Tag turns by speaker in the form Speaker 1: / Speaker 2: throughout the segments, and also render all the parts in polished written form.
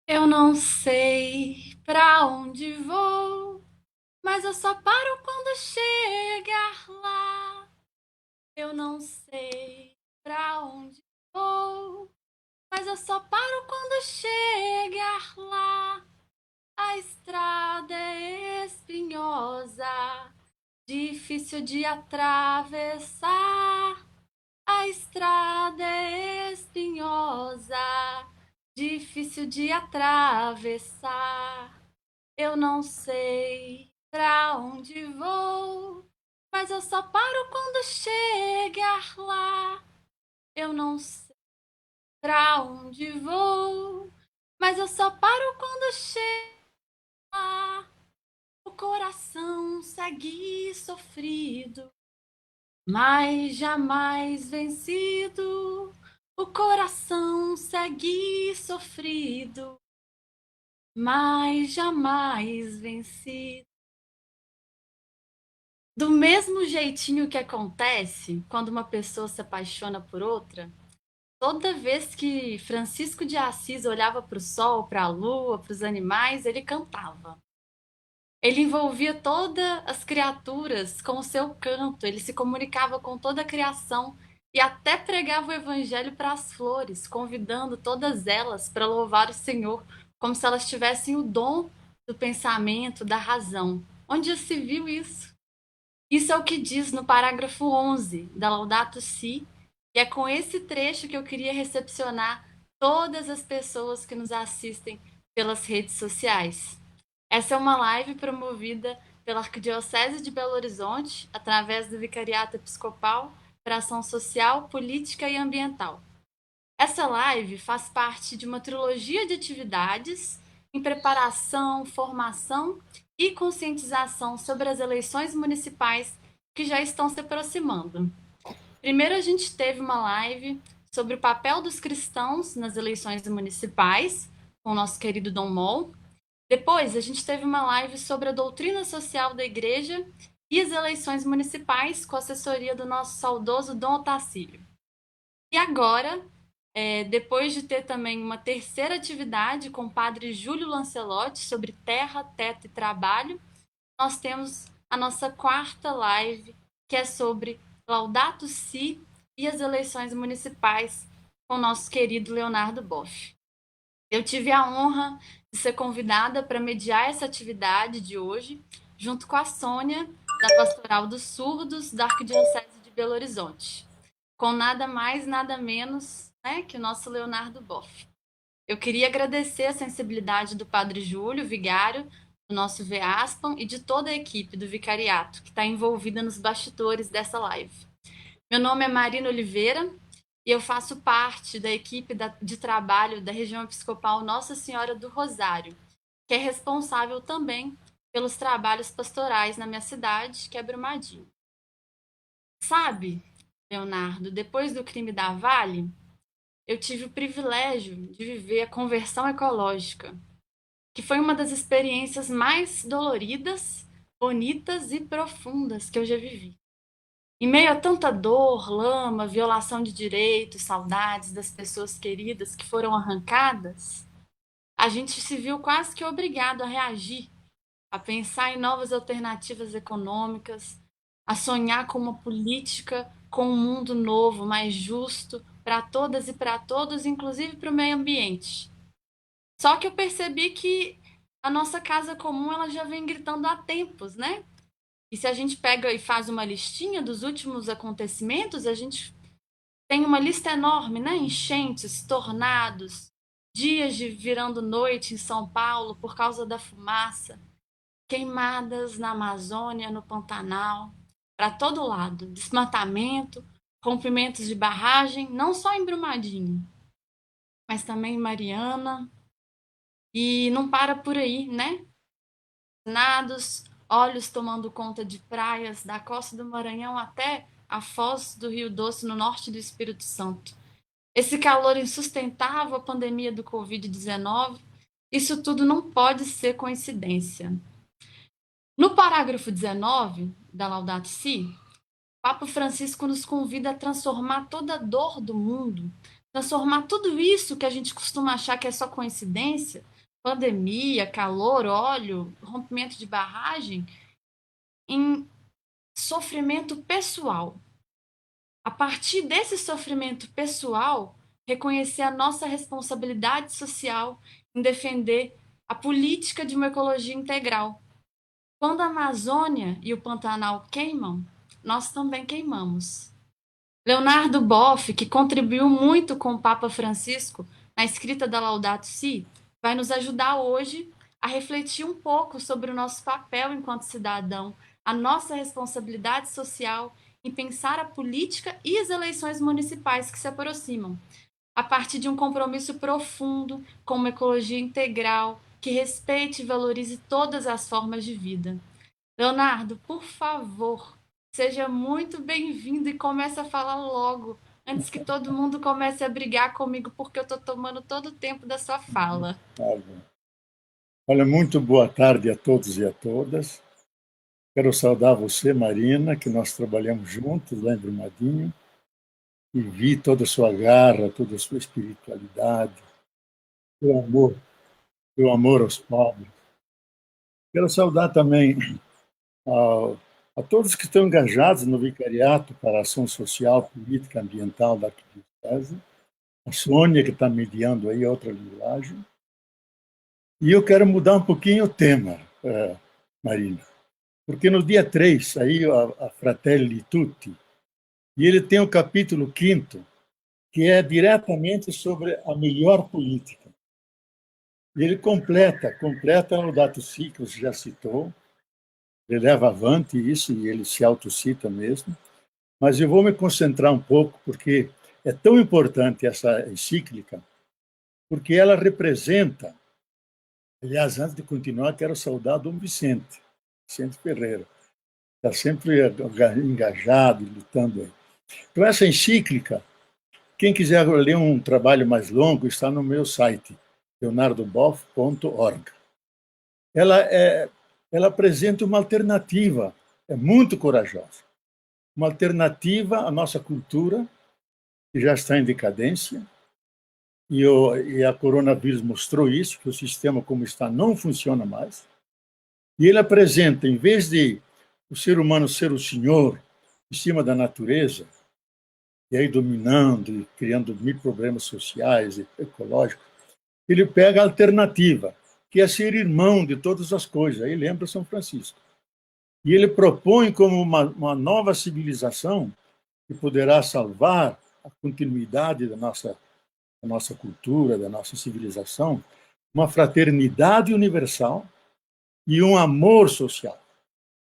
Speaker 1: Eu não sei pra onde vou, mas eu só paro quando chegar lá. Eu não sei pra onde vou, mas eu só paro quando chegar lá. A estrada é espinhosa, difícil de atravessar. A estrada é espinhosa, difícil de atravessar. Eu não sei pra onde vou, mas eu só paro quando chegar lá. Eu não sei pra onde vou, mas eu só paro quando chegar lá. O coração segue sofrido, mas jamais vencido. O coração segue sofrido, mas jamais vencido. Do mesmo jeitinho que acontece quando uma pessoa se apaixona por outra, toda vez que Francisco de Assis olhava para o sol, para a lua, para os animais, ele cantava. Ele envolvia todas as criaturas com o seu canto, ele se comunicava com toda a criação e até pregava o evangelho para as flores, convidando todas elas para louvar o Senhor, como se elas tivessem o dom do pensamento, da razão. Onde já se viu isso? Isso é o que diz no parágrafo 11 da Laudato Si, e é com esse trecho que eu queria recepcionar todas as pessoas que nos assistem pelas redes sociais. Essa é uma live promovida pela Arquidiocese de Belo Horizonte, através do Vicariato Episcopal para Ação Social, Política e Ambiental. Essa live faz parte de uma trilogia de atividades em preparação, formação e conscientização sobre as eleições municipais que já estão se aproximando. Primeiro, a gente teve uma live sobre o papel dos cristãos nas eleições municipais, com o nosso querido Dom Mol. Depois, a gente teve uma live sobre a doutrina social da igreja e as eleições municipais, com a assessoria do nosso saudoso Dom Otacílio. E agora, depois de ter também uma terceira atividade com o padre Júlio Lancelotti sobre terra, teto e trabalho, nós temos a nossa quarta live, que é sobre Laudato Si e as eleições municipais, com o nosso querido Leonardo Boff. Eu tive a honra de ser convidada para mediar essa atividade de hoje, junto com a Sônia, da Pastoral dos Surdos, da Arquidiocese de Belo Horizonte, com nada mais, nada menos, né, que o nosso Leonardo Boff. Eu queria agradecer a sensibilidade do Padre Júlio, vigário, do nosso VEASPAM e de toda a equipe do Vicariato, que está envolvida nos bastidores dessa live. Meu nome é Marina Oliveira e eu faço parte da equipe de trabalho da região episcopal Nossa Senhora do Rosário, que é responsável também pelos trabalhos pastorais na minha cidade, que é Brumadinho. Sabe, Leonardo, depois do crime da Vale, eu tive o privilégio de viver a conversão ecológica, que foi uma das experiências mais doloridas, bonitas e profundas que eu já vivi. Em meio a tanta dor, lama, violação de direitos, saudades das pessoas queridas que foram arrancadas, a gente se viu quase que obrigado a reagir, a pensar em novas alternativas econômicas, a sonhar com uma política, com um mundo novo, mais justo para todas e para todos, inclusive para o meio ambiente. Só que eu percebi que a nossa casa comum ela já vem gritando há tempos, né? E se a gente pega e faz uma listinha dos últimos acontecimentos, a gente tem uma lista enorme, né? Enchentes, tornados, dias de virando noite em São Paulo por causa da fumaça, queimadas na Amazônia, no Pantanal, para todo lado, desmatamento, rompimentos de barragem, não só em Brumadinho, mas também em Mariana. E não para por aí, né? Assassinados, olhos tomando conta de praias, da costa do Maranhão até a foz do Rio Doce, no norte do Espírito Santo. Esse calor insustentável, a pandemia do Covid-19, isso tudo não pode ser coincidência. No parágrafo 19 da Laudato Si, Papa Francisco nos convida a transformar toda a dor do mundo, transformar tudo isso que a gente costuma achar que é só coincidência, pandemia, calor, óleo, rompimento de barragem, em sofrimento pessoal. A partir desse sofrimento pessoal, reconhecer a nossa responsabilidade social em defender a política de uma ecologia integral. Quando a Amazônia e o Pantanal queimam, nós também queimamos. Leonardo Boff, que contribuiu muito com o Papa Francisco na escrita da Laudato Si, vai nos ajudar hoje a refletir um pouco sobre o nosso papel enquanto cidadão, a nossa responsabilidade social em pensar a política e as eleições municipais que se aproximam, a partir de um compromisso profundo com uma ecologia integral que respeite e valorize todas as formas de vida. Leonardo, por favor, seja muito bem-vindo e comece a falar logo, antes que todo mundo comece a brigar comigo, porque eu estou tomando todo o tempo da sua fala.
Speaker 2: Olha, muito boa tarde a todos e a todas. Quero saudar você, Marina, que nós trabalhamos juntos lá em Brumadinho, e vi toda a sua garra, toda a sua espiritualidade, seu amor aos pobres. Quero saudar também a todos que estão engajados no Vicariato para a Ação Social, Política Ambiental da Arquidiocese, a Sônia, que está mediando aí outra linguagem. E eu quero mudar um pouquinho o tema, Marina, porque no dia 3 saiu a Fratelli Tutti, e ele tem o capítulo 5º, que é diretamente sobre a melhor política. E ele completa o Laudato Si, que você já citou, ele leva avante isso, e ele se autocita mesmo, mas eu vou me concentrar um pouco, porque é tão importante essa encíclica, porque ela representa. Aliás, antes de continuar, quero saudar Dom Vicente Ferreira. Está sempre engajado e lutando aí. Então, essa encíclica, quem quiser ler um trabalho mais longo, está no meu site, leonardoboff.org. Ela apresenta uma alternativa, é muito corajosa, uma alternativa à nossa cultura, que já está em decadência, e a coronavírus mostrou isso, que o sistema como está não funciona mais. E ele apresenta, em vez de o ser humano ser o senhor em cima da natureza, e aí dominando e criando mil problemas sociais e ecológicos, ele pega a alternativa, que é ser irmão de todas as coisas. Aí lembra São Francisco. E ele propõe como uma nova civilização que poderá salvar a continuidade da nossa cultura, da nossa civilização, uma fraternidade universal e um amor social.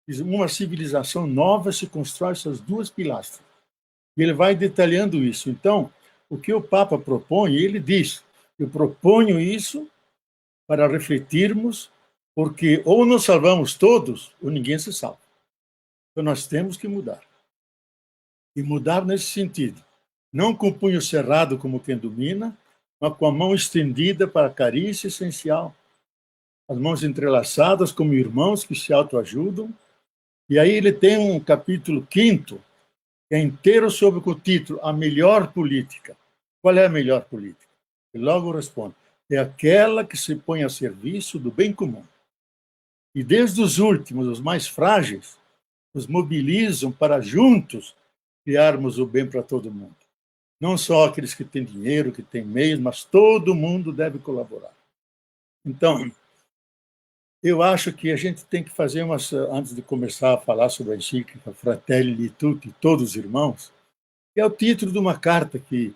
Speaker 2: Uma civilização nova se constrói essas duas pilastras. E ele vai detalhando isso. Então, o que o Papa propõe, ele diz: eu proponho isso para refletirmos, porque ou nos salvamos todos, ou ninguém se salva. Então, nós temos que mudar. E mudar nesse sentido. Não com o punho cerrado como quem domina, mas com a mão estendida para a carícia essencial. As mãos entrelaçadas como irmãos que se autoajudam. E aí ele tem um capítulo 5º, que é inteiro sobre o título A Melhor Política. Qual é a melhor política? Ele logo responde: é aquela que se põe a serviço do bem comum. E desde os últimos, os mais frágeis, nos mobilizam para juntos criarmos o bem para todo mundo. Não só aqueles que têm dinheiro, que têm meios, mas todo mundo deve colaborar. Então, eu acho que a gente tem que fazer antes de começar a falar sobre a encíclica Fratelli Tutti, todos irmãos, que é o título de uma carta que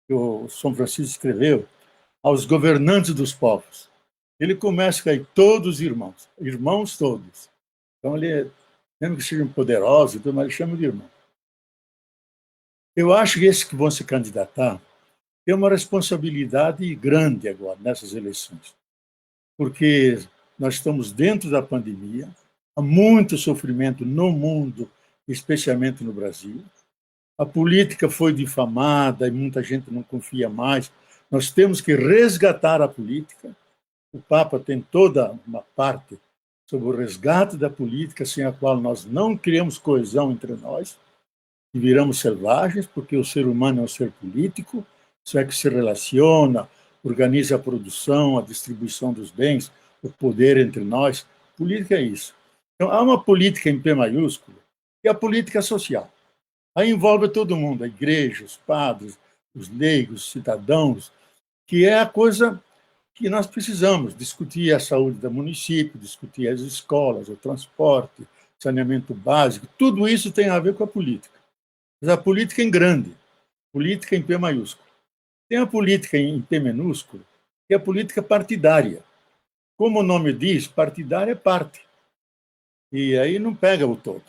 Speaker 2: o São Francisco escreveu aos governantes dos povos. Ele começa com aí, todos irmãos, irmãos todos. Então, mesmo que sejam poderosos, mas ele chama de irmão. Eu acho que esses que vão se candidatar têm uma responsabilidade grande agora, nessas eleições, porque nós estamos dentro da pandemia, Há muito sofrimento no mundo, especialmente no Brasil. A política foi difamada e muita gente não confia mais. Nós temos que resgatar a política. O Papa tem toda uma parte sobre o resgate da política, sem a qual nós não criamos coesão entre nós e viramos selvagens, porque o ser humano é um ser político, isso é que se relaciona, organiza a produção, a distribuição dos bens, o poder entre nós. Política é isso. Então, há uma política em P maiúsculo, que é a política social. Aí envolve todo mundo, a igreja, os padres, os leigos, os cidadãos, que é a coisa que nós precisamos discutir a saúde do município, discutir as escolas, o transporte, saneamento básico, tudo isso tem a ver com a política. Mas a política em grande, política em P maiúsculo. Tem a política em P minúsculo, que é a política partidária. Como o nome diz, partidária é parte. E aí não pega o todo.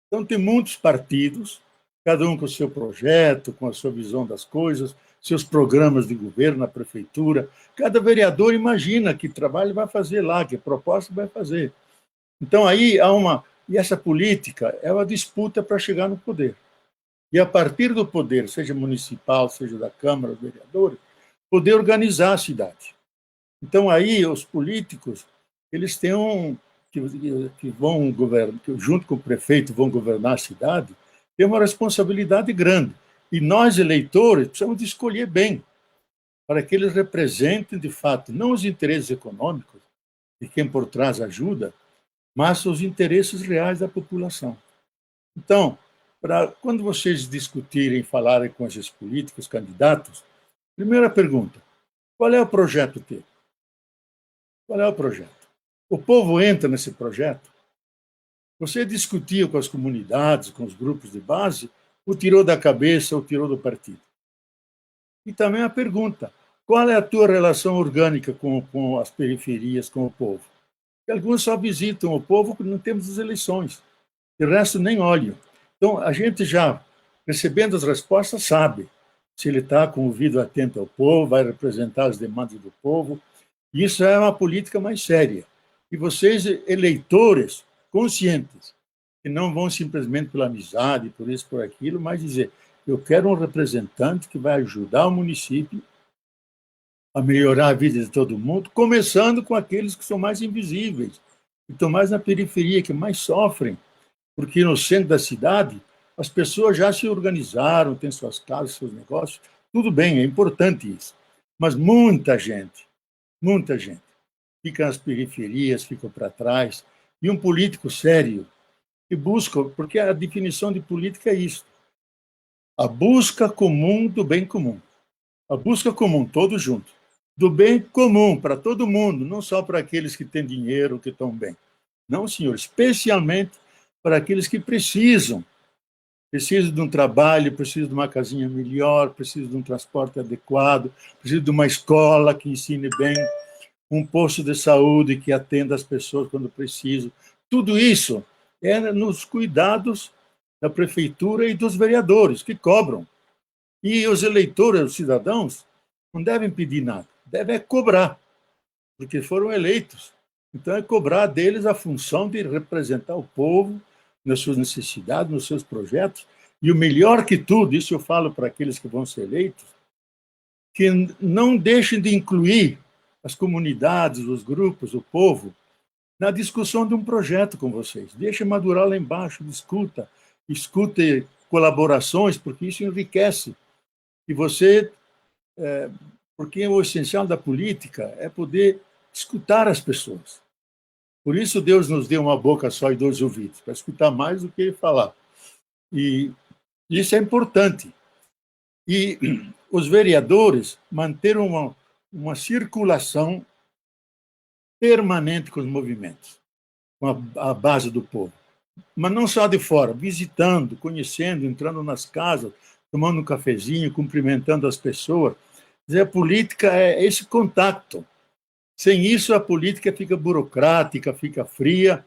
Speaker 2: Então, tem muitos partidos, cada um com o seu projeto, com a sua visão das coisas, seus programas de governo na prefeitura. Cada vereador imagina que trabalho vai fazer lá, que proposta vai fazer. Então, aí há uma. E essa política é uma disputa para chegar no poder. E a partir do poder, seja municipal, seja da Câmara, dos vereadores, poder organizar a cidade. Então, aí, os políticos, eles têm que vão governar, que junto com o prefeito vão governar a cidade, tem uma responsabilidade grande. E nós, eleitores, precisamos de escolher bem, para que eles representem, de fato, não os interesses econômicos de quem por trás ajuda, mas os interesses reais da população. Então, quando vocês discutirem, falarem com esses políticos, candidatos, primeira pergunta, qual é o projeto teu? Qual é o projeto? O povo entra nesse projeto? Você discutiu com as comunidades, com os grupos de base, ou tirou da cabeça ou tirou do partido? E também a pergunta, qual é a tua relação orgânica com as periferias, com o povo? Porque alguns só visitam o povo quando não temos as eleições, o resto nem olham. Então, a gente já, recebendo as respostas, sabe se ele está com o ouvido atento ao povo, vai representar as demandas do povo. Isso é uma política mais séria. E vocês, eleitores conscientes, que não vão simplesmente pela amizade, por isso, por aquilo, mas dizer, eu quero um representante que vai ajudar o município a melhorar a vida de todo mundo, começando com aqueles que são mais invisíveis, que estão mais na periferia, que mais sofrem, porque no centro da cidade as pessoas já se organizaram, têm suas casas, seus negócios, tudo bem, é importante isso, mas muita gente fica nas periferias, fica para trás, e um político sério que busca, porque a definição de política é isso, a busca comum do bem comum, a busca comum, todos juntos, do bem comum para todo mundo, não só para aqueles que têm dinheiro, que estão bem. Não, senhor, especialmente para aqueles que precisam de um trabalho, precisam de uma casinha melhor, precisam de um transporte adequado, precisam de uma escola que ensine bem, um posto de saúde que atenda as pessoas quando precisam. Tudo isso é nos cuidados da prefeitura e dos vereadores, que cobram. E os eleitores, os cidadãos, não devem pedir nada, devem cobrar, porque foram eleitos. Então, é cobrar deles a função de representar o povo nas suas necessidades, nos seus projetos. E o melhor que tudo, isso eu falo para aqueles que vão ser eleitos, que não deixem de incluir as comunidades, os grupos, o povo, na discussão de um projeto com vocês. Deixe madurar lá embaixo, escute colaborações, porque isso enriquece. E você, porque o essencial da política é poder escutar as pessoas. Por isso Deus nos deu uma boca só e dois ouvidos, para escutar mais do que falar. E isso é importante. E os vereadores manteram uma circulação permanente com os movimentos, com a base do povo. Mas não só de fora, visitando, conhecendo, entrando nas casas, tomando um cafezinho, cumprimentando as pessoas. A política é esse contato. Sem isso, a política fica burocrática, fica fria.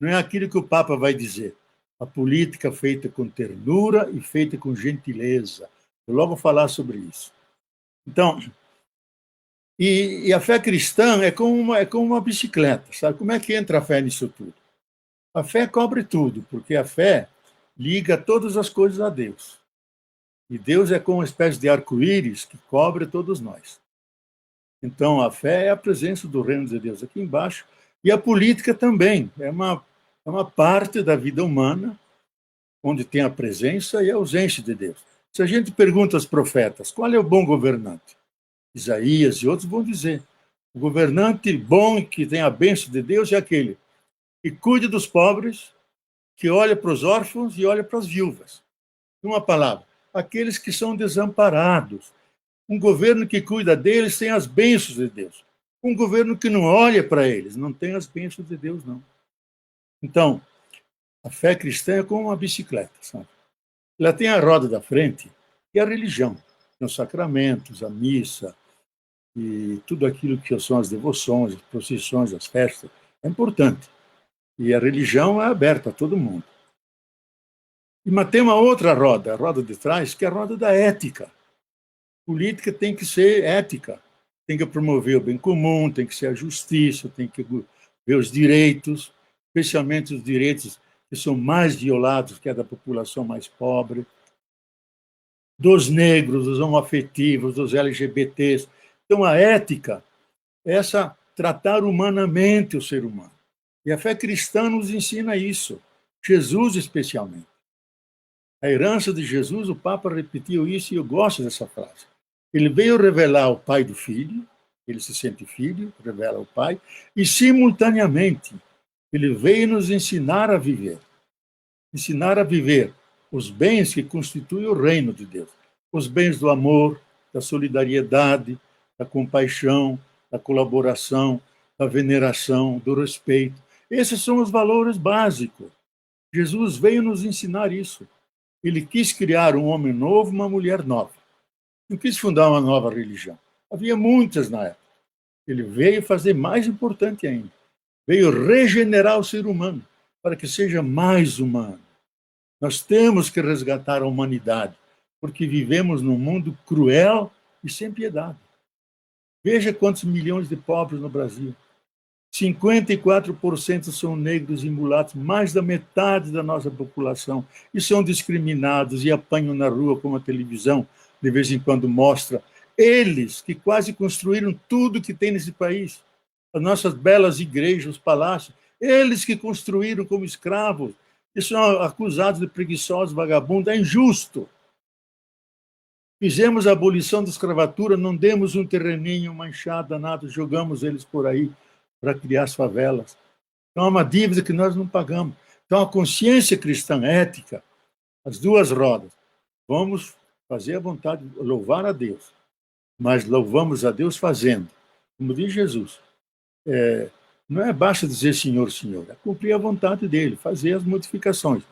Speaker 2: Não é aquilo que o Papa vai dizer. A política feita com ternura e feita com gentileza. Eu logo vou falar sobre isso. Então, e a fé cristã é como uma bicicleta, sabe? Como é que entra a fé nisso tudo? A fé cobre tudo, porque a fé liga todas as coisas a Deus. E Deus é como uma espécie de arco-íris que cobre todos nós. Então, a fé é a presença do reino de Deus aqui embaixo, e a política também é uma parte da vida humana, onde tem a presença e a ausência de Deus. Se a gente pergunta aos profetas qual é o bom governante, Isaías e outros vão dizer: o governante bom e que tem a bênção de Deus é aquele que cuida dos pobres, que olha para os órfãos e olha para as viúvas. Uma palavra, aqueles que são desamparados. Um governo que cuida deles tem as bênçãos de Deus. Um governo que não olha para eles não tem as bênçãos de Deus, não. Então, a fé cristã é como uma bicicleta, sabe? Ela tem a roda da frente e a religião, os sacramentos, a missa e tudo aquilo que são as devoções, as procissões, as festas. É importante. E a religião é aberta a todo mundo. Mas tem uma outra roda, a roda de trás, que é a roda da ética. Política tem que ser ética, tem que promover o bem comum, tem que ser a justiça, tem que ver os direitos, especialmente os direitos que são mais violados, que é da população mais pobre, dos negros, dos homoafetivos, dos LGBTs. Então, a ética é essa tratar humanamente o ser humano. E a fé cristã nos ensina isso, Jesus especialmente. A herança de Jesus, o Papa repetiu isso e eu gosto dessa frase. Ele veio revelar o Pai do Filho, ele se sente filho, revela o Pai, e simultaneamente ele veio nos ensinar a viver os bens que constituem o reino de Deus, os bens do amor, da solidariedade, da compaixão, da colaboração, da veneração, do respeito. Esses são os valores básicos. Jesus veio nos ensinar isso. Ele quis criar um homem novo, uma mulher nova. Não quis fundar uma nova religião. Havia muitas na época. Ele veio fazer mais importante ainda. Veio regenerar o ser humano para que seja mais humano. Nós temos que resgatar a humanidade, porque vivemos num mundo cruel e sem piedade. Veja quantos milhões de pobres no Brasil. 54% são negros e mulatos, mais da metade da nossa população, e são discriminados e apanham na rua, como a televisão de vez em quando mostra. Eles que quase construíram tudo que tem nesse país, as nossas belas igrejas, os palácios, eles que construíram como escravos, e são acusados de preguiçosos, vagabundos, é injusto. Fizemos a abolição da escravatura, não demos um terreninho, uma enxada, nada, jogamos eles por aí para criar as favelas. Então, é uma dívida que nós não pagamos. Então, a consciência cristã ética, as duas rodas, vamos fazer a vontade, louvar a Deus, mas louvamos a Deus fazendo. Como diz Jesus, não é basta dizer Senhor, Senhor, é cumprir a vontade dele, fazer as modificações.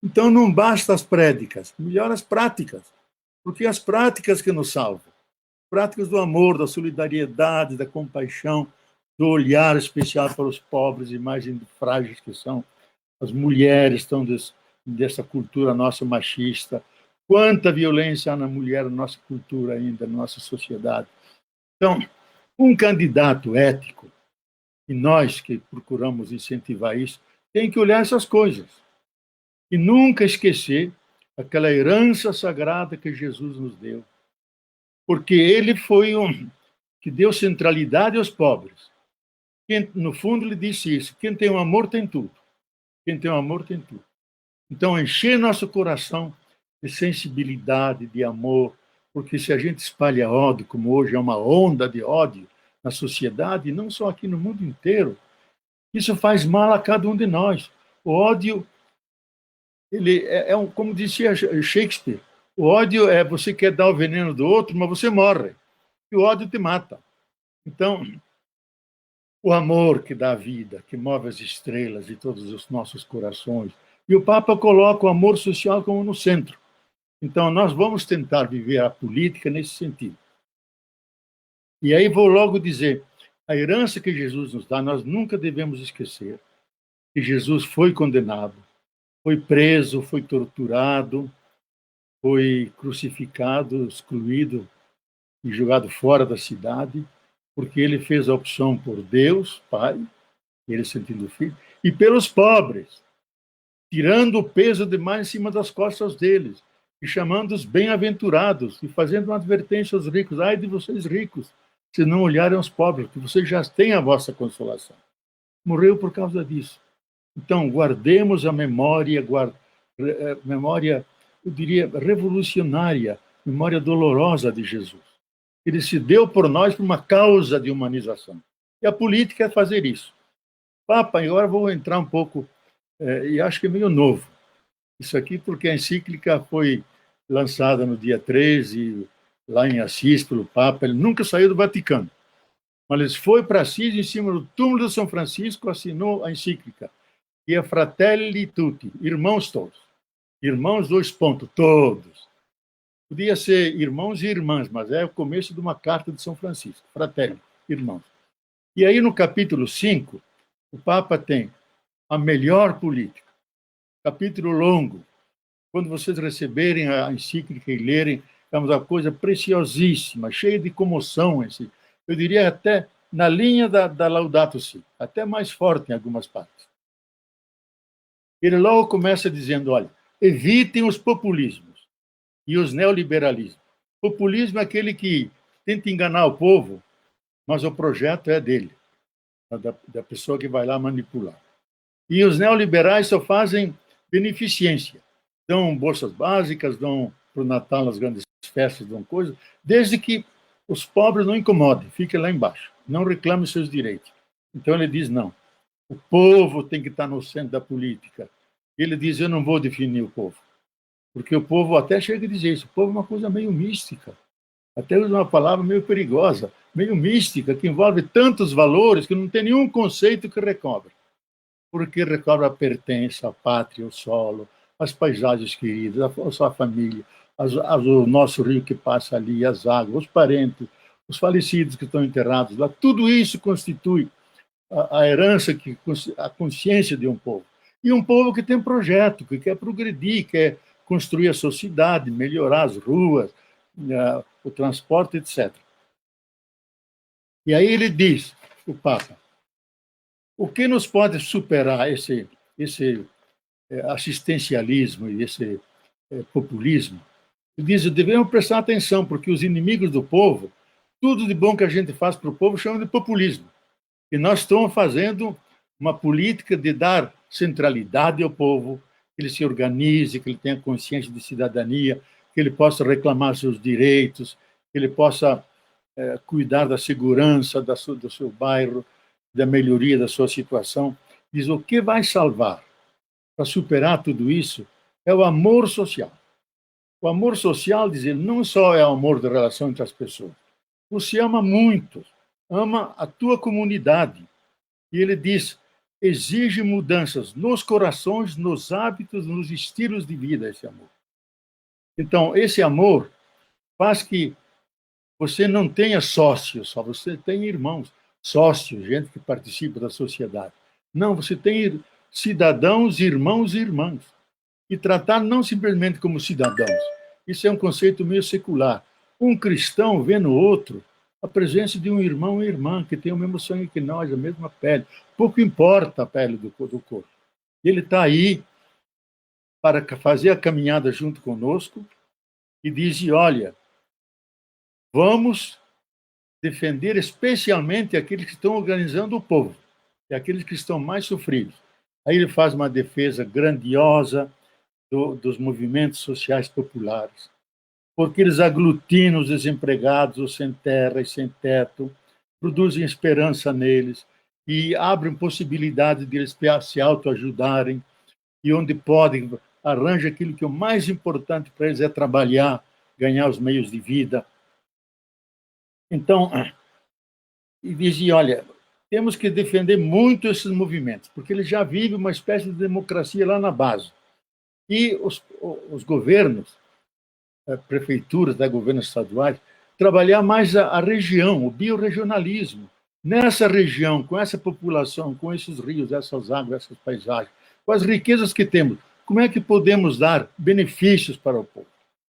Speaker 2: Então, não basta as prédicas, melhor as práticas, porque as práticas que nos salvam, práticas do amor, da solidariedade, da compaixão, do olhar especial para os pobres e mais frágeis que são. As mulheres estão dessa cultura nossa machista. Quanta violência há na mulher na nossa cultura ainda, na nossa sociedade. Então, um candidato ético, e nós que procuramos incentivar isso, tem que olhar essas coisas e nunca esquecer aquela herança sagrada que Jesus nos deu. Porque ele foi que deu centralidade aos pobres. No fundo, ele disse isso: quem tem um amor tem tudo. Quem tem um amor tem tudo. Então, encher nosso coração de sensibilidade, de amor, porque se a gente espalha ódio, como hoje é uma onda de ódio na sociedade, não só aqui no mundo inteiro, isso faz mal a cada um de nós. O ódio, ele como dizia Shakespeare, o ódio é você quer dar o veneno do outro, mas você morre. E o ódio te mata. Então, o amor que dá vida, que move as estrelas e todos os nossos corações. E o Papa coloca o amor social como no centro. Então, nós vamos tentar viver a política nesse sentido. E aí vou logo dizer, a herança que Jesus nos dá, nós nunca devemos esquecer que Jesus foi condenado, foi preso, foi torturado, foi crucificado, excluído e jogado fora da cidade, porque ele fez a opção por Deus, Pai, ele sentindo filho, e pelos pobres, tirando o peso demais em cima das costas deles, e chamando-os bem-aventurados, e fazendo uma advertência aos ricos: ai de vocês ricos, se não olharem aos pobres, porque vocês já têm a vossa consolação. Morreu por causa disso. Então, guardemos a memória, memória, eu diria, revolucionária, memória dolorosa de Jesus. Ele se deu por nós por uma causa de humanização. E a política é fazer isso. Papa, agora vou entrar um pouco, e acho que é meio novo, isso aqui, porque a encíclica foi lançada no dia 13, lá em Assis, pelo Papa. Ele nunca saiu do Vaticano, mas ele foi para Assis, em cima do túmulo de São Francisco, assinou a encíclica, que é Fratelli Tutti, irmãos todos. Irmãos, dois pontos, todos. Podia ser irmãos e irmãs, mas é o começo de uma carta de São Francisco, Fratelli, irmãos. E aí, no capítulo 5, o Papa tem a melhor política. Capítulo longo. Quando vocês receberem a encíclica e lerem, é uma coisa preciosíssima, cheia de comoção. Eu diria até na linha da Laudato Si, até mais forte em algumas partes. Ele logo começa dizendo: olha, evitem os populismos e os neoliberalismos. Populismo é aquele que tenta enganar o povo, mas o projeto é dele, da pessoa que vai lá manipular. E os neoliberais só fazem beneficência. Dão bolsas básicas, dão para o Natal as grandes festas, dão coisas, desde que os pobres não incomodem, fiquem lá embaixo, não reclamem seus direitos. Então ele diz: não, o povo tem que estar no centro da política. Ele diz: eu não vou definir o povo, porque o povo até chega a dizer isso, o povo é uma coisa meio mística, até usa uma palavra meio perigosa, meio mística, que envolve tantos valores que não tem nenhum conceito que recobre. Porque recobre a pertença à pátria, ao solo, às paisagens queridas, à sua família, ao nosso rio que passa ali, as águas, os parentes, os falecidos que estão enterrados lá. Tudo isso constitui a herança, a consciência de um povo. E um povo que tem projeto, que quer progredir, quer construir a sua cidade, melhorar as ruas, o transporte, etc. E aí ele diz, o Papa: o que nos pode superar esse assistencialismo e esse populismo? Ele diz: devemos prestar atenção, porque os inimigos do povo, tudo de bom que a gente faz para o povo, chamam de populismo. E nós estamos fazendo uma política de dar centralidade ao povo, que ele se organize, que ele tenha consciência de cidadania, que ele possa reclamar seus direitos, que ele possa cuidar da segurança do seu bairro, da melhoria da sua situação. Diz: o que vai salvar para superar tudo isso é o amor social. O amor social, diz ele, não só é o amor da relação entre as pessoas. Você ama muito, ama a tua comunidade. E ele diz: exige mudanças nos corações, nos hábitos, nos estilos de vida, esse amor. Então, esse amor faz que você não tenha sócios, só você tem irmãos, sócios, gente que participa da sociedade. Não, você tem cidadãos, irmãos e irmãs. E tratar não simplesmente como cidadãos. Isso é um conceito meio secular. Um cristão vê no outro a presença de um irmão e irmã que tem o mesmo sangue que nós, a mesma pele. Pouco importa a pele do corpo. Ele está aí para fazer a caminhada junto conosco e diz: olha, vamos defender especialmente aqueles que estão organizando o povo, e aqueles que estão mais sofridos. Aí ele faz uma defesa grandiosa dos movimentos sociais populares, porque eles aglutinam os desempregados, os sem terra e sem teto, produzem esperança neles e abrem possibilidade de eles se autoajudarem, e onde podem, arranja aquilo que é o mais importante para eles é trabalhar, ganhar os meios de vida. Então, e dizia: olha, temos que defender muito esses movimentos, porque eles já vivem uma espécie de democracia lá na base. E os governos, prefeituras, governos estaduais, trabalhar mais a região, o biorregionalismo. Nessa região, com essa população, com esses rios, essas águas, essas paisagens, com as riquezas que temos, como é que podemos dar benefícios para o povo?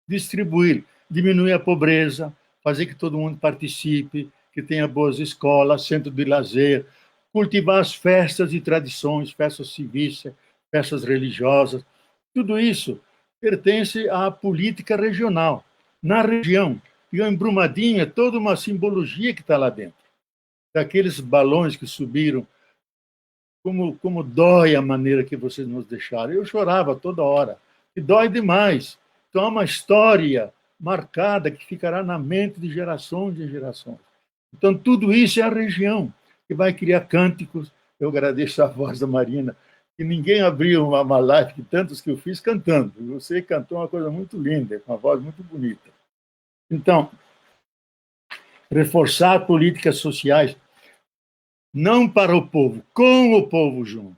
Speaker 2: Distribuir, diminuir a pobreza, fazer que todo mundo participe, que tenha boas escolas, centro de lazer, cultivar as festas e tradições, festas civis, festas religiosas. Tudo isso pertence à política regional. Na região, e o Embrumadinho é toda uma simbologia que está lá dentro. Daqueles balões que subiram, como dói a maneira que vocês nos deixaram. Eu chorava toda hora, e dói demais. Então, é uma história marcada que ficará na mente de gerações e gerações. Então, tudo isso é a região que vai criar cânticos. Eu agradeço a voz da Marina, que ninguém abriu uma live, que tantos que eu fiz cantando. Você cantou uma coisa muito linda, com uma voz muito bonita. Então, reforçar políticas sociais, não para o povo, com o povo junto,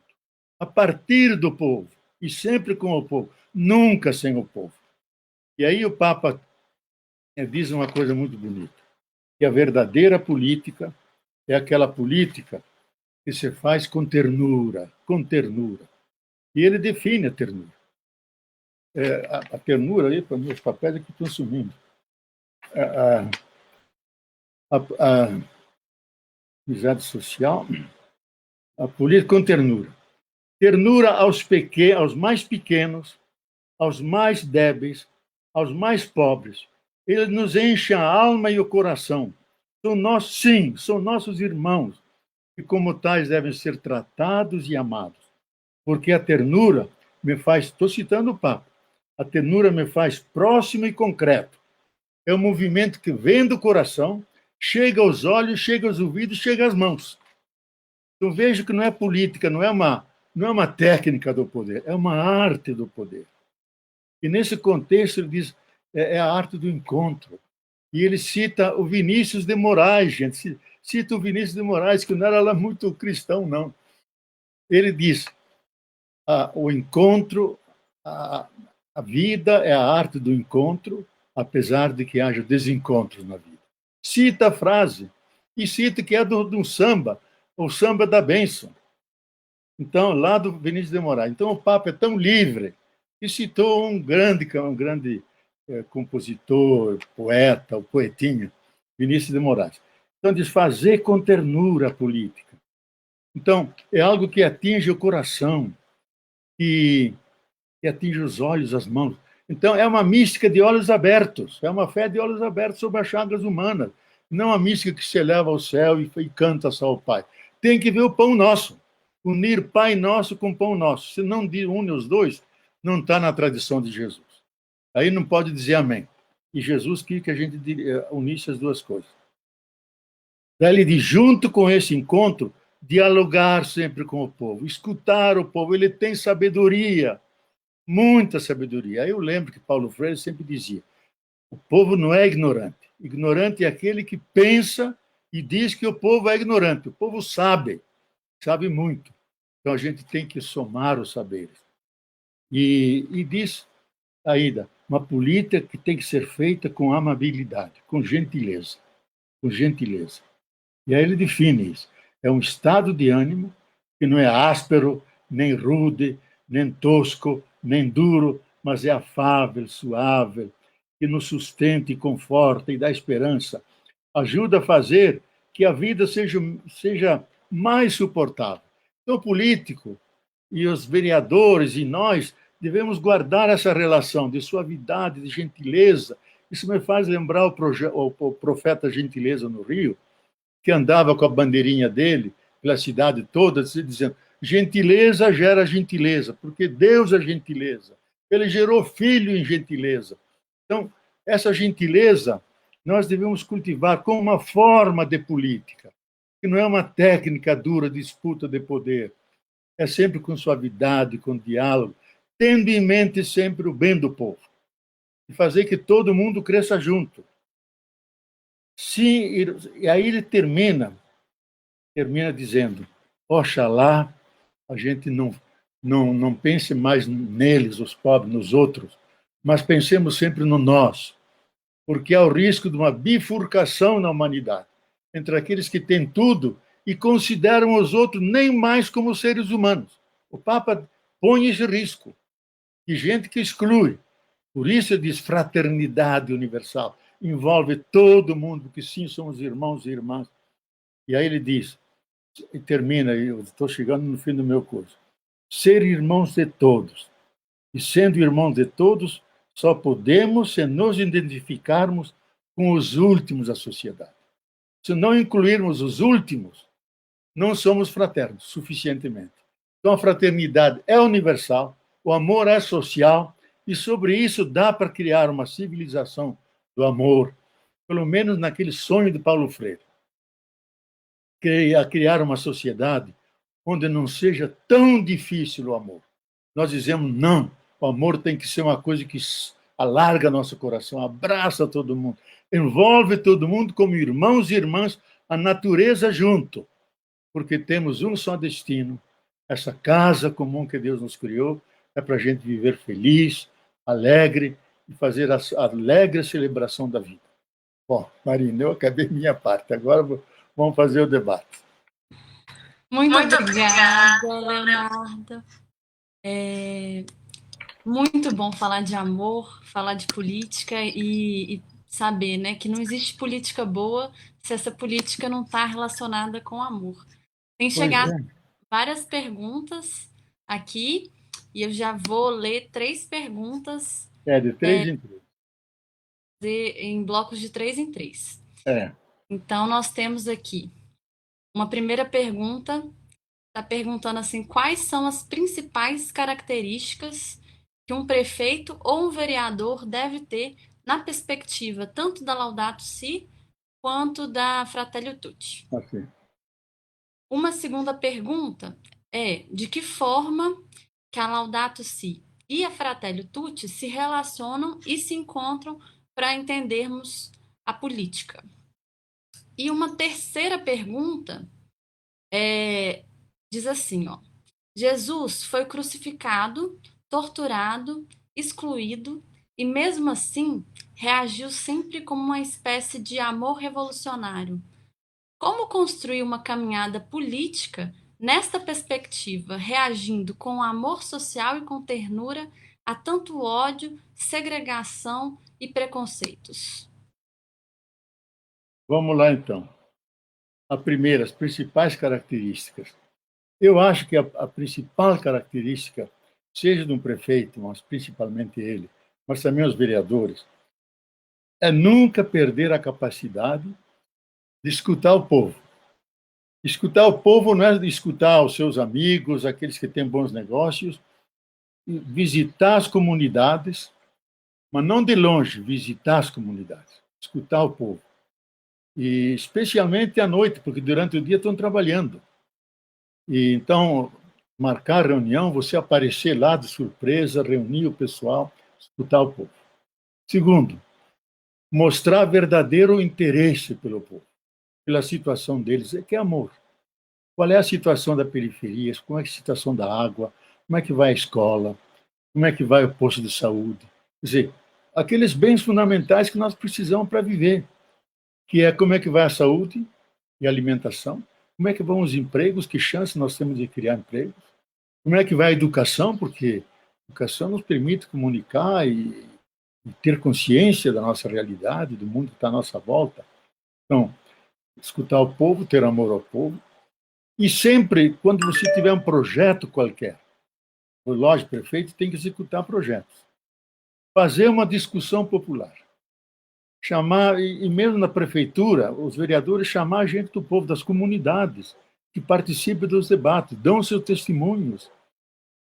Speaker 2: a partir do povo, e sempre com o povo, nunca sem o povo. E aí o Papa diz uma coisa muito bonita, que a verdadeira política é aquela política que se faz com ternura, com ternura. E ele define a ternura. A ternura, aí, para meus papéis aqui estão sumindo. A amizade social, a política com ternura. Ternura aos mais pequenos, aos mais débeis, aos mais pobres. Ele nos enche a alma e o coração. São nossos irmãos, e como tais devem ser tratados e amados. Porque a ternura me faz, estou citando o Papa, a ternura me faz próximo e concreto. É um movimento que vem do coração, chega aos olhos, chega aos ouvidos, chega às mãos. Então vejo que não é política, não é uma técnica do poder, é uma arte do poder. E nesse contexto ele diz, é a arte do encontro. E ele cita o Vinícius de Moraes, gente, cita o Vinícius de Moraes, que não era lá muito cristão, não. Ele diz, o encontro, a vida é a arte do encontro, apesar de que haja desencontros na vida. Cita a frase, e cita que é do samba, o samba da bênção. Então, lá do Vinícius de Moraes. Então, o Papa é tão livre que citou um grande compositor, poeta, o poetinha, Vinícius de Moraes. Então, diz, fazer com ternura a política. Então, é algo que atinge o coração, que atinge os olhos, as mãos. Então, é uma mística de olhos abertos, é uma fé de olhos abertos sobre as chagas humanas, não a mística que se eleva ao céu e canta só ao Pai. Tem que ver o pão nosso, unir Pai Nosso com Pão Nosso. Se não une os dois, não está na tradição de Jesus. Aí não pode dizer amém. E Jesus quis que a gente unisse as duas coisas. Daí ele diz, junto com esse encontro, dialogar sempre com o povo, escutar o povo. Ele tem sabedoria, muita sabedoria. Aí eu lembro que Paulo Freire sempre dizia, o povo não é ignorante. Ignorante é aquele que pensa e diz que o povo é ignorante. O povo sabe muito. Então a gente tem que somar os saberes. E diz ainda, uma política que tem que ser feita com amabilidade, com gentileza. Com gentileza. E aí ele define isso. É um estado de ânimo que não é áspero, nem rude, nem tosco, nem duro, mas é afável, suave, que nos sustenta e conforta e dá esperança. Ajuda a fazer que a vida seja mais suportável. Então, o político e os vereadores e nós devemos guardar essa relação de suavidade, de gentileza. Isso me faz lembrar o profeta Gentileza no Rio, que andava com a bandeirinha dele pela cidade toda, dizendo, gentileza gera gentileza, porque Deus é gentileza. Ele gerou filho em gentileza. Então, essa gentileza nós devemos cultivar como uma forma de política, que não é uma técnica dura de disputa de poder. É sempre com suavidade, com diálogo, tendo em mente sempre o bem do povo. E fazer que todo mundo cresça junto. Sim, e aí ele termina dizendo, oxalá a gente não pense mais neles, os pobres, nos outros, mas pensemos sempre no nós, porque há o risco de uma bifurcação na humanidade, entre aqueles que têm tudo e consideram os outros nem mais como seres humanos. O Papa põe esse risco, de gente que exclui. Por isso ele diz fraternidade universal, envolve todo mundo, que sim, somos irmãos e irmãs. E aí ele diz, e termina, eu estou chegando no fim do meu curso, ser irmãos de todos. E sendo irmãos de todos, só podemos se nos identificarmos com os últimos da sociedade. Se não incluirmos os últimos, não somos fraternos suficientemente. Então, a fraternidade é universal, o amor é social, e sobre isso dá para criar uma civilização do amor, pelo menos naquele sonho de Paulo Freire, criar uma sociedade onde não seja tão difícil o amor. Nós dizemos não, o amor tem que ser uma coisa que alarga nosso coração, abraça todo mundo, envolve todo mundo como irmãos e irmãs, a natureza junto, porque temos um só destino, essa casa comum que Deus nos criou, é para a gente viver feliz, alegre e fazer a alegre celebração da vida. Bom, Marina, eu acabei minha parte, agora vamos fazer o debate.
Speaker 1: Muito obrigada, Leonardo. Muito bom falar de amor, falar de política e saber, né, que não existe política boa se essa política não está relacionada com amor. Tem chegado várias perguntas aqui e eu já vou ler 3 perguntas.
Speaker 2: De 3 em 3.
Speaker 1: Em blocos de 3 em 3.
Speaker 2: É.
Speaker 1: Então, nós temos aqui uma primeira pergunta, está perguntando assim, quais são as principais características que um prefeito ou um vereador deve ter na perspectiva tanto da Laudato Si quanto da Fratelli Tutti.
Speaker 2: Okay.
Speaker 1: Uma segunda pergunta é de que forma que a Laudato Si e a Fratelli Tutti se relacionam e se encontram para entendermos a política. E uma terceira pergunta diz assim, ó, Jesus foi crucificado, torturado, excluído e mesmo assim reagiu sempre como uma espécie de amor revolucionário. Como construir uma caminhada política nesta perspectiva, reagindo com amor social e com ternura a tanto ódio, segregação e preconceitos?
Speaker 2: Vamos lá, então. A primeira, as principais características. Eu acho que a principal característica, seja de um prefeito, mas principalmente ele, mas também os vereadores, é nunca perder a capacidade de escutar o povo. Escutar o povo não é escutar os seus amigos, aqueles que têm bons negócios, visitar as comunidades, mas não de longe, visitar as comunidades, escutar o povo. E especialmente à noite, porque durante o dia estão trabalhando. E então, marcar reunião, você aparecer lá de surpresa, reunir o pessoal, escutar o povo. Segundo, mostrar verdadeiro interesse pelo povo, pela situação deles, que é amor. Qual é a situação da periferia? Como é a situação da água? Como é que vai a escola? Como é que vai o posto de saúde? Quer dizer, aqueles bens fundamentais que nós precisamos para viver, que é como é que vai a saúde e a alimentação, como é que vão os empregos, que chance nós temos de criar empregos, como é que vai a educação, porque a educação nos permite comunicar e ter consciência da nossa realidade, do mundo que está à nossa volta. Então, escutar o povo, ter amor ao povo, e sempre, quando você tiver um projeto qualquer, o lógico, prefeito tem que executar projetos, fazer uma discussão popular, chamar, e mesmo na prefeitura, os vereadores chamar a gente do povo, das comunidades, que participem dos debates, dão seus testemunhos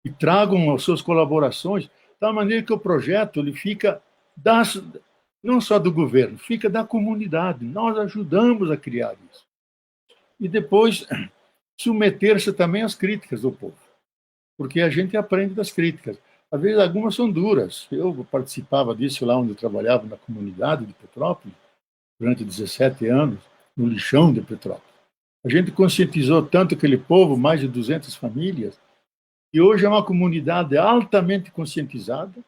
Speaker 2: e tragam as suas colaborações, de tal maneira que o projeto ele fica não só do governo, fica da comunidade. Nós ajudamos a criar isso. E depois submeter-se também às críticas do povo, porque a gente aprende das críticas. Às vezes, algumas são duras. Eu participava disso lá onde eu trabalhava, na comunidade de Petrópolis, durante 17 anos, no lixão de Petrópolis. A gente conscientizou tanto aquele povo, mais de 200 famílias, e hoje é uma comunidade altamente conscientizada,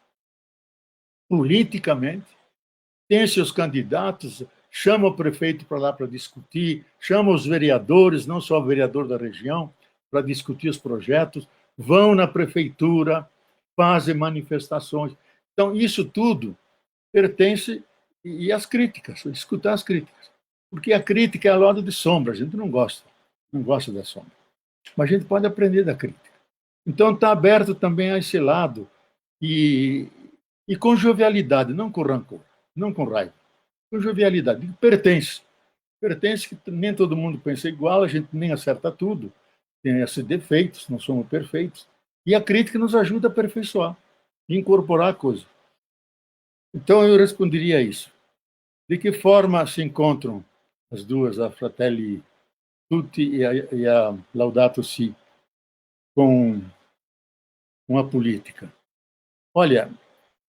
Speaker 2: politicamente, tem seus candidatos, chama o prefeito para lá para discutir, chama os vereadores, não só o vereador da região, para discutir os projetos, vão na prefeitura, fazem manifestações. Então, isso tudo pertence, e às críticas, escutar as críticas. Porque a crítica é a roda de sombra, a gente não gosta. não gosta da sombra. Mas a gente pode aprender da crítica. Então, está aberto também a esse lado e, e com jovialidade, não com rancor, não com raiva, com jovialidade. Pertence. Pertence que nem todo mundo pensa igual, a gente nem acerta tudo, tem esses defeitos, não somos perfeitos. E a crítica nos ajuda a aperfeiçoar, a incorporar a coisa. Então, eu responderia isso. De que forma se encontram as duas, a Fratelli Tutti e a Laudato Si, com a política? Olha,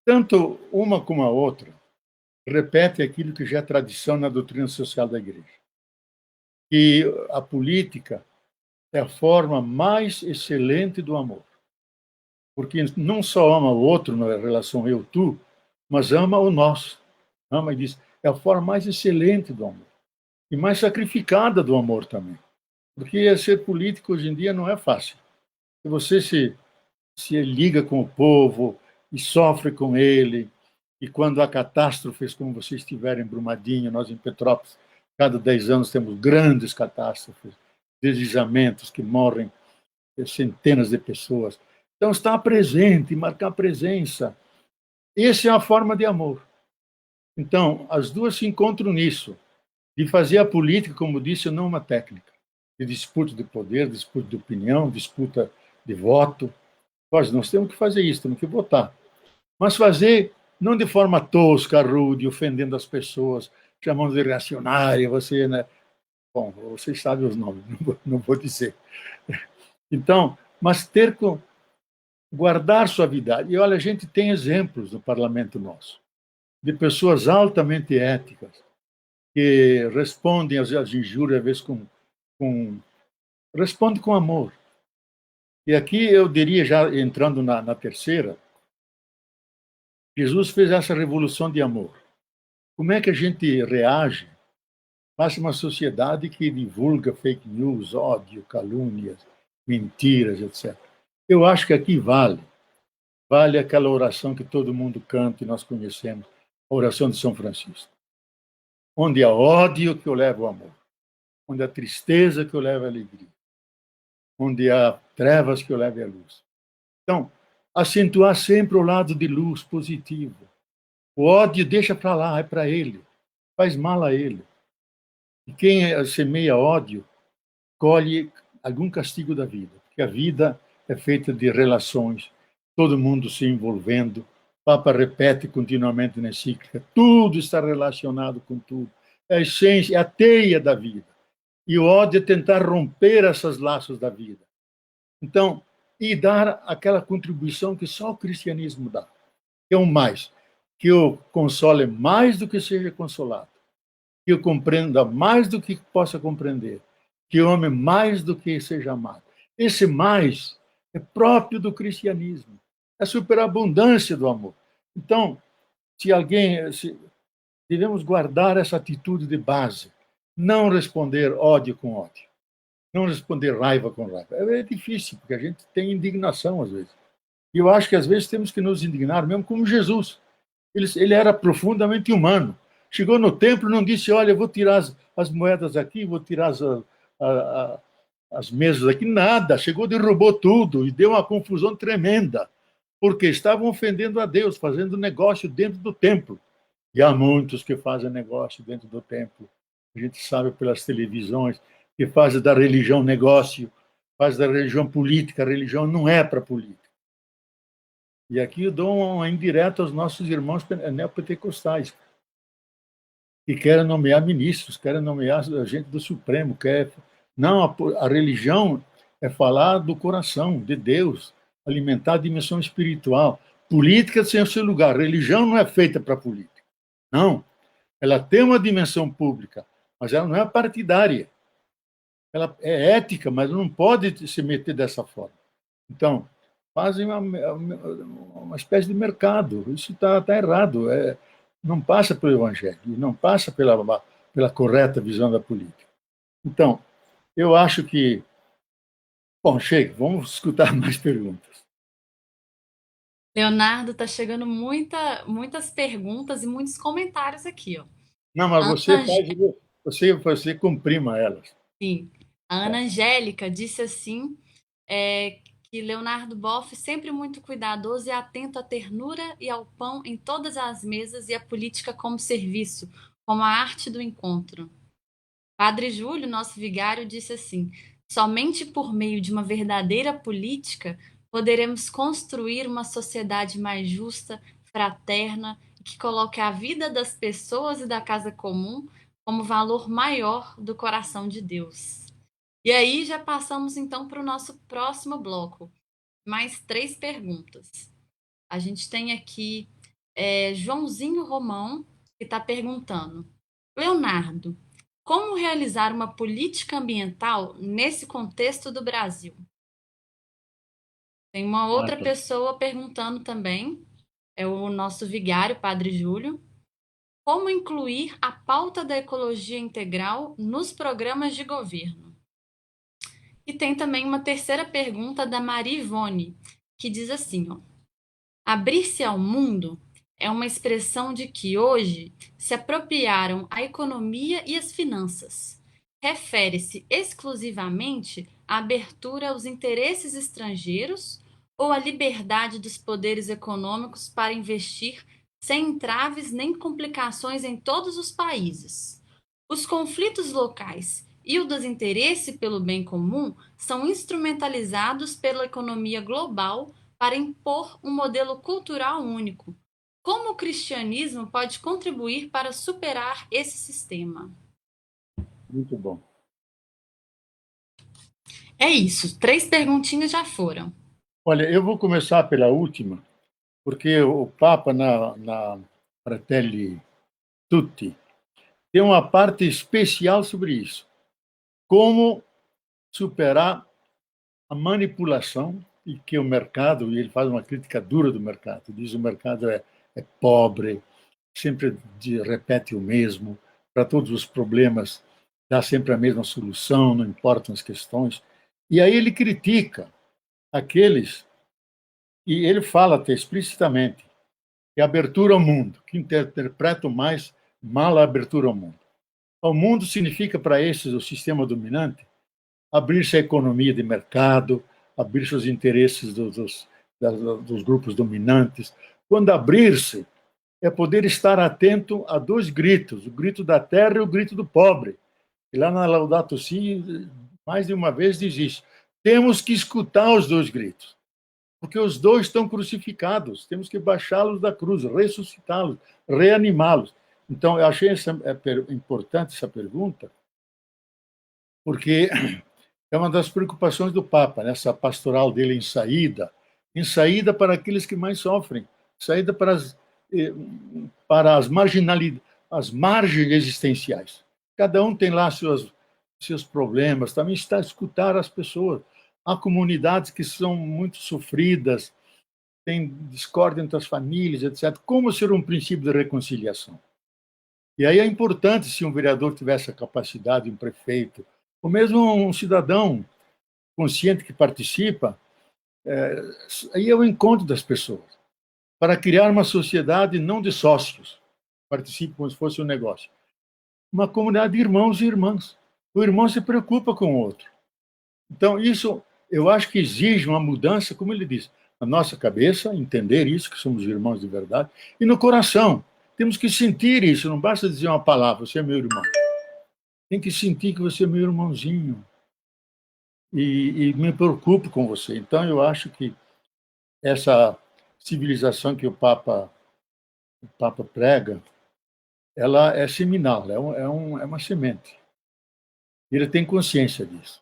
Speaker 2: tanto uma como a outra repete aquilo que já é tradição na doutrina social da Igreja, que a política é a forma mais excelente do amor, porque não só ama o outro na relação eu-tu, mas ama o nós. Ama e diz, é a forma mais excelente do amor e mais sacrificada do amor também, porque ser político hoje em dia não é fácil. Se você se liga com o povo e sofre com ele, e quando há catástrofes, como vocês tiveram em Brumadinho, nós em Petrópolis, cada 10 anos temos grandes catástrofes, deslizamentos que morrem centenas de pessoas. Então, estar presente, marcar presença, essa é a forma de amor. Então, as duas se encontram nisso, de fazer a política, como disse, não uma técnica, de disputa de poder, disputa de opinião, disputa de voto. Nós temos que fazer isso, temos que votar. Mas fazer não de forma tosca, rude, ofendendo as pessoas, chamando de reacionária, você, né? Bom, vocês sabem os nomes, não vou dizer. Então, mas guardar suavidade. E olha, a gente tem exemplos no parlamento nosso, de pessoas altamente éticas, que respondem às injúrias, às vezes, responde com amor. E aqui eu diria, já entrando na terceira, Jesus fez essa revolução de amor. Como é que a gente reage? Passa uma sociedade que divulga fake news, ódio, calúnias, mentiras, etc. Eu acho que aqui vale aquela oração que todo mundo canta e nós conhecemos, a oração de São Francisco. Onde há ódio, que eu levo o amor. Onde há tristeza, que eu levo a alegria. Onde há trevas, que eu levo a luz. Então, acentuar sempre o lado de luz positivo. O ódio deixa para lá, é para ele. Faz mal a ele. E quem semeia ódio, colhe algum castigo da vida. Porque a vida é feita de relações, todo mundo se envolvendo. O Papa repete continuamente na encíclica, tudo está relacionado com tudo. É a essência, é a teia da vida. E o ódio é tentar romper esses laços da vida. Então, e dar aquela contribuição que só o cristianismo dá. Que é um mais. Que eu console mais do que seja consolado. Que eu compreenda mais do que possa compreender. Que eu ame mais do que seja amado. Esse mais é próprio do cristianismo. É a superabundância do amor. Então, devemos guardar essa atitude de base. Não responder ódio com ódio. Não responder raiva com raiva. É difícil, porque a gente tem indignação às vezes. E eu acho que às vezes temos que nos indignar, mesmo como Jesus. Ele era profundamente humano. Chegou no templo e não disse, olha, eu vou tirar as moedas aqui, vou tirar as mesas aqui. Nada. Chegou e derrubou tudo e deu uma confusão tremenda, porque estavam ofendendo a Deus, fazendo negócio dentro do templo. E há muitos que fazem negócio dentro do templo. A gente sabe pelas televisões que fazem da religião negócio, fazem da religião política. A religião não é para política. E aqui eu dou uma indireta aos nossos irmãos neopentecostais, que querem nomear ministros, querem nomear gente do Supremo. Não, a religião é falar do coração, de Deus, alimentar a dimensão espiritual. Política tem o seu lugar. Religião não é feita para política. Não. Ela tem uma dimensão pública, mas ela não é partidária. Ela é ética, mas não pode se meter dessa forma. Então, fazem uma espécie de mercado. Isso está errado. Não passa pelo Evangelho, não passa pela correta visão da política. Então, eu acho que... Bom, chega, vamos escutar mais perguntas.
Speaker 1: Leonardo, tá chegando muitas perguntas e muitos comentários aqui, ó.
Speaker 2: Não, mas
Speaker 1: Sim.
Speaker 2: você comprima elas.
Speaker 1: A Ana Angélica disse assim, que Leonardo Boff sempre muito cuidadoso e atento à ternura e ao pão em todas as mesas e à política como serviço, como a arte do encontro. Padre Júlio, nosso vigário, disse assim: somente por meio de uma verdadeira política poderemos construir uma sociedade mais justa, fraterna e que coloque a vida das pessoas e da casa comum como valor maior do coração de Deus. E aí já passamos então para o nosso próximo bloco. Mais 3 perguntas. A gente tem aqui Joãozinho Romão, que está perguntando: Leonardo, como realizar uma política ambiental nesse contexto do Brasil? Tem uma outra
Speaker 2: Marta.
Speaker 1: pessoa perguntando também, é o nosso vigário, Padre Júlio, como incluir a pauta da ecologia integral nos programas de governo? E tem também uma terceira pergunta da Maria Ivone, que diz assim, ó: abrir-se ao mundo é uma expressão de que hoje se apropriaram a economia e as finanças. Refere-se exclusivamente à abertura aos interesses estrangeiros ou à liberdade dos poderes econômicos para investir sem entraves nem complicações em todos os países. Os conflitos locais e o desinteresse pelo bem comum são instrumentalizados pela economia global para impor um modelo cultural único. Como o cristianismo pode contribuir para superar esse sistema?
Speaker 2: Muito bom.
Speaker 1: É isso, 3 perguntinhas já foram.
Speaker 2: Olha, eu vou começar pela última, porque o Papa, na Fratelli Tutti, tem uma parte especial sobre isso. Como superar a manipulação e que o mercado, e ele faz uma crítica dura do mercado, diz que o mercado é pobre, sempre repete o mesmo, para todos os problemas dá sempre a mesma solução, não importam as questões. E aí ele critica aqueles, e ele fala até explicitamente, que a abertura ao mundo, que interpretam mais mal a abertura ao mundo. O mundo significa para esses o sistema dominante abrir-se à economia de mercado, abrir-se aos interesses dos grupos dominantes. Quando abrir-se, é poder estar atento a 2 gritos, o grito da terra e o grito do pobre. E lá na Laudato Si, mais de uma vez diz isso. Temos que escutar os 2 gritos, porque os 2 estão crucificados. Temos que baixá-los da cruz, ressuscitá-los, reanimá-los. Então, eu achei importante essa pergunta, porque é uma das preocupações do Papa, nessa pastoral dele em saída para aqueles que mais sofrem, saída para as margens existenciais. Cada um tem lá seus problemas, também está a escutar as pessoas. Há comunidades que são muito sofridas, tem discórdia entre as famílias, etc. Como ser um princípio de reconciliação? E aí é importante, se um vereador tivesse a capacidade, um prefeito, ou mesmo um cidadão consciente que participa, aí é o encontro das pessoas, para criar uma sociedade não de sócios, participe como se fosse um negócio, uma comunidade de irmãos e irmãs. O irmão se preocupa com o outro. Então, isso eu acho que exige uma mudança, como ele diz, na nossa cabeça, entender isso, que somos irmãos de verdade, e no coração. Temos que sentir isso, não basta dizer uma palavra, você é meu irmão. Tem que sentir que você é meu irmãozinho. E me preocupo com você. Então, eu acho que essa civilização que o Papa prega, ela é seminal, é uma semente. Ele tem consciência disso.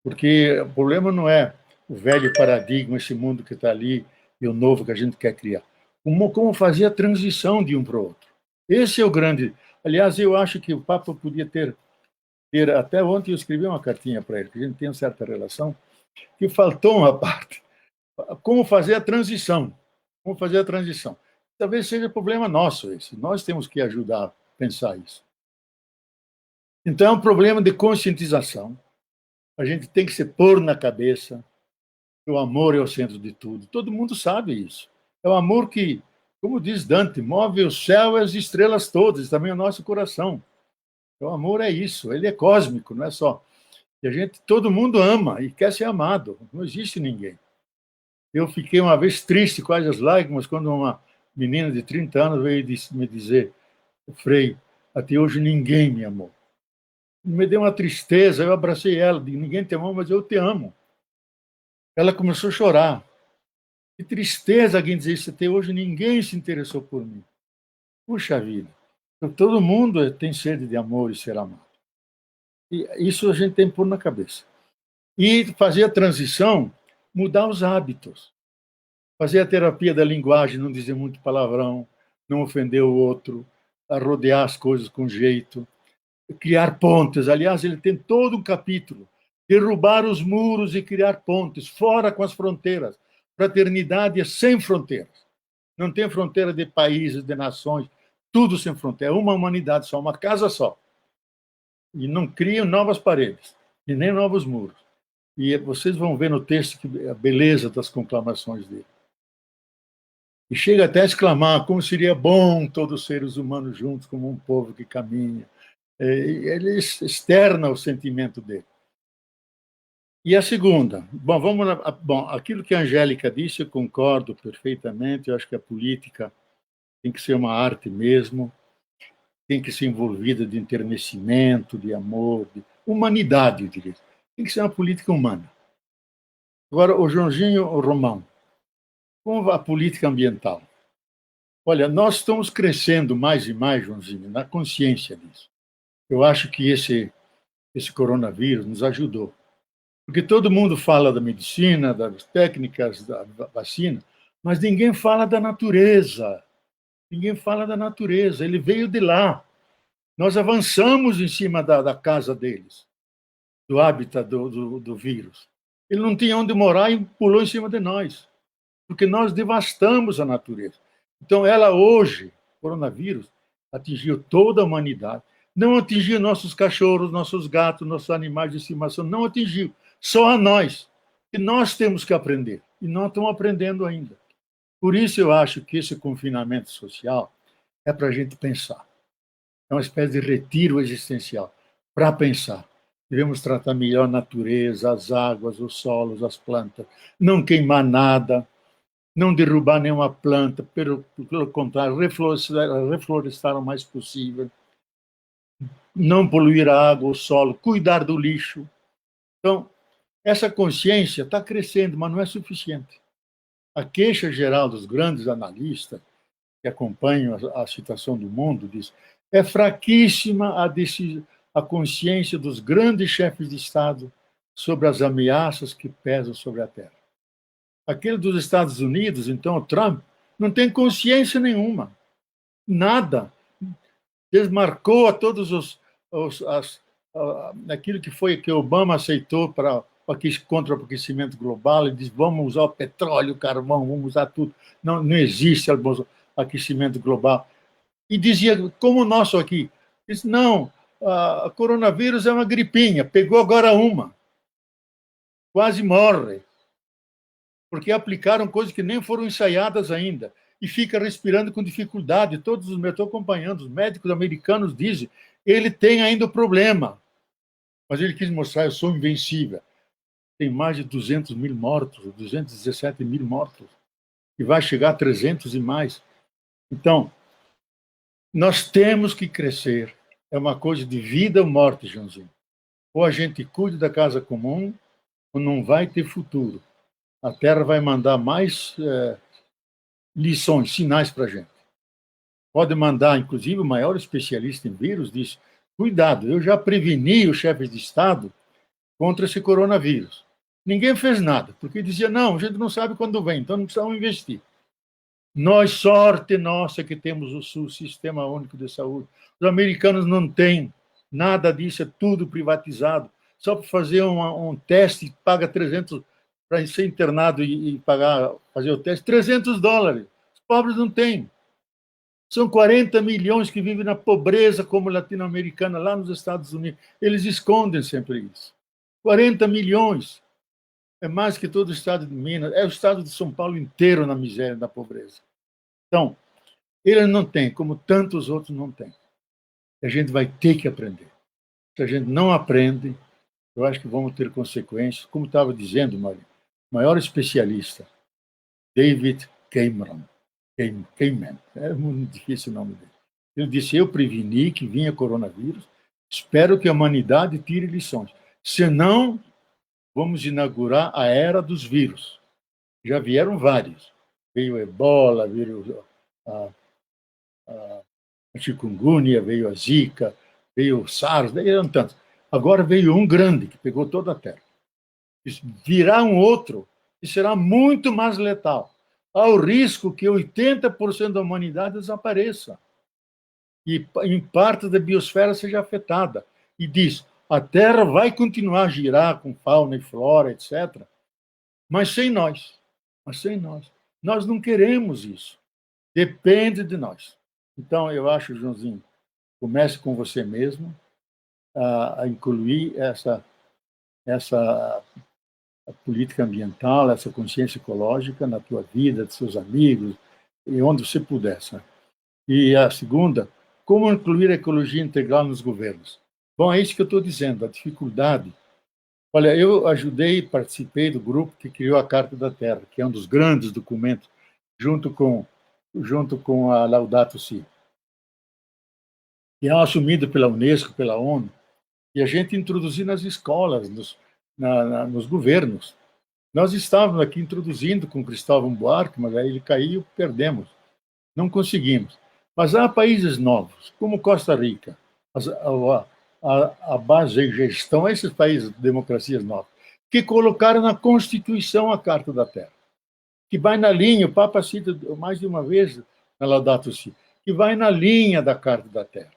Speaker 2: Porque o problema não é o velho paradigma, esse mundo que está ali, e o novo que a gente quer criar. Como fazer a transição de um para o outro. Esse é o grande... Aliás, eu acho que o Papa podia ter até ontem eu escrevi uma cartinha para ele, que a gente tem uma certa relação, que faltou uma parte. Como fazer a transição? Como fazer a transição? Talvez seja problema nosso esse. Nós temos que ajudar a pensar isso. Então, é um problema de conscientização. A gente tem que se pôr na cabeça que o amor é o centro de tudo. Todo mundo sabe isso. É o amor que, como diz Dante, move o céu e as estrelas todas, também o nosso coração. O amor é isso, ele é cósmico, não é só. Todo mundo ama e quer ser amado, não existe ninguém. Eu fiquei uma vez triste, quase às lágrimas, quando uma menina de 30 anos veio me dizer: Frei, até hoje ninguém me amou. Me deu uma tristeza, eu abracei ela, disse: ninguém te amou, mas eu te amo. Ela começou a chorar. Que tristeza alguém dizer isso, até hoje ninguém se interessou por mim. Puxa vida, todo mundo tem sede de amor e ser amado. E isso a gente tem que pôr na cabeça. E fazer a transição, mudar os hábitos. Fazer a terapia da linguagem, não dizer muito palavrão, não ofender o outro, rodear as coisas com jeito, criar pontes. Aliás, ele tem todo um capítulo. Derrubar os muros e criar pontes, fora com as fronteiras. Fraternidade é sem fronteiras. Não tem fronteira de países, de nações, tudo sem fronteira. Uma humanidade só, uma casa só. E não criam novas paredes, e nem novos muros. E vocês vão ver no texto a beleza das conclamações dele. E chega até a exclamar como seria bom todos os seres humanos juntos, como um povo que caminha. Ele externa o sentimento dele. E a segunda, bom, aquilo que a Angélica disse, eu concordo perfeitamente, eu acho que a política tem que ser uma arte mesmo, tem que ser envolvida de enternecimento, de amor, de humanidade, eu diria. Tem que ser uma política humana. Agora, o Joãozinho, o Romão, como a política ambiental? Olha, nós estamos crescendo mais e mais, Joãozinho, na consciência disso. Eu acho que esse coronavírus nos ajudou. Porque todo mundo fala da medicina, das técnicas, da vacina, mas ninguém fala da natureza. Ninguém fala da natureza. Ele veio de lá. Nós avançamos em cima da casa deles, do hábitat do vírus. Ele não tinha onde morar e pulou em cima de nós, porque nós devastamos a natureza. Então, ela hoje, coronavírus, atingiu toda a humanidade. Não atingiu nossos cachorros, nossos gatos, nossos animais de estimação, não atingiu. Só a nós. E nós temos que aprender. E não estamos aprendendo ainda. Por isso, eu acho que esse confinamento social é para a gente pensar. É uma espécie de retiro existencial para pensar. Devemos tratar melhor a natureza, as águas, os solos, as plantas, não queimar nada, não derrubar nenhuma planta, pelo contrário, reflorestar o mais possível, não poluir a água, o solo, cuidar do lixo. Então, essa consciência está crescendo, mas não é suficiente. A queixa geral dos grandes analistas que acompanham a situação do mundo diz: é fraquíssima a consciência dos grandes chefes de Estado sobre as ameaças que pesam sobre a Terra. Aquele dos Estados Unidos, então, o Trump, não tem consciência nenhuma. Nada. Desmarcou a todos aquilo que Obama aceitou contra o aquecimento global. Ele diz: vamos usar o petróleo, o carvão, vamos usar tudo. Não existe aquecimento global. E dizia, como o nosso aqui, disse: não, a coronavírus é uma gripinha, pegou agora uma, quase morre, porque aplicaram coisas que nem foram ensaiadas ainda, e fica respirando com dificuldade. Todos os meus estou acompanhando, os médicos americanos dizem, ele tem ainda o problema, mas ele quis mostrar: eu sou invencível. Tem mais de 200 mil mortos, 217 mil mortos, e vai chegar a 300 e mais. Então, nós temos que crescer. É uma coisa de vida ou morte, Joãozinho. Ou a gente cuida da casa comum, ou não vai ter futuro. A Terra vai mandar mais lições, sinais para a gente. Pode mandar, inclusive, o maior especialista em vírus diz: cuidado, eu já preveni os chefes de Estado contra esse coronavírus. Ninguém fez nada, porque dizia: não, a gente não sabe quando vem, então não precisamos investir. Nós, sorte nossa que temos o SUS, Sistema Único de Saúde. Os americanos não têm nada disso, é tudo privatizado. Só para fazer um teste, paga 300, para ser internado e fazer o teste, $300. Os pobres não têm. São 40 milhões que vivem na pobreza como latino-americana, lá nos Estados Unidos. Eles escondem sempre isso. 40 milhões. É mais que todo o estado de Minas, é o estado de São Paulo inteiro na miséria, na pobreza. Então, ele não tem, como tantos outros não têm. A gente vai ter que aprender. Se a gente não aprende, eu acho que vamos ter consequências. Como estava dizendo, Maria, o maior especialista, David Cameron, Kahneman, é muito difícil o nome dele. Ele disse: eu preveni que vinha coronavírus, espero que a humanidade tire lições. Senão, vamos inaugurar a era dos vírus. Já vieram vários. Veio o Ebola, veio a, a chikungunya, veio a Zika, veio o SARS, vieram tantos. Agora veio um grande, que pegou toda a Terra. Virá um outro, que será muito mais letal. Há o risco que 80% da humanidade desapareça e em parte da biosfera seja afetada. E diz, a Terra vai continuar a girar com fauna e flora, etc., mas sem nós. Mas sem nós. Nós não queremos isso. Depende de nós. Então, eu acho, Joãozinho, comece com você mesmo a incluir essa política ambiental, essa consciência ecológica na tua vida, de seus amigos, e onde você puder. Sabe? E a segunda, como incluir a ecologia integral nos governos? Bom, é isso que eu estou dizendo, a dificuldade. Olha, eu ajudei, participei do grupo que criou a Carta da Terra, que é um dos grandes documentos, junto com a Laudato Si, que é assumida pela Unesco, pela ONU, e a gente introduziu nas escolas, nos governos. Nós estávamos aqui introduzindo com Cristóvão Buarque, mas aí ele caiu, perdemos, não conseguimos. Mas há países novos, como Costa Rica, a base de gestão, esses países, democracias novas, que colocaram na Constituição a Carta da Terra, que vai na linha, o Papa cita mais de uma vez na Laudato Si, que vai na linha da Carta da Terra.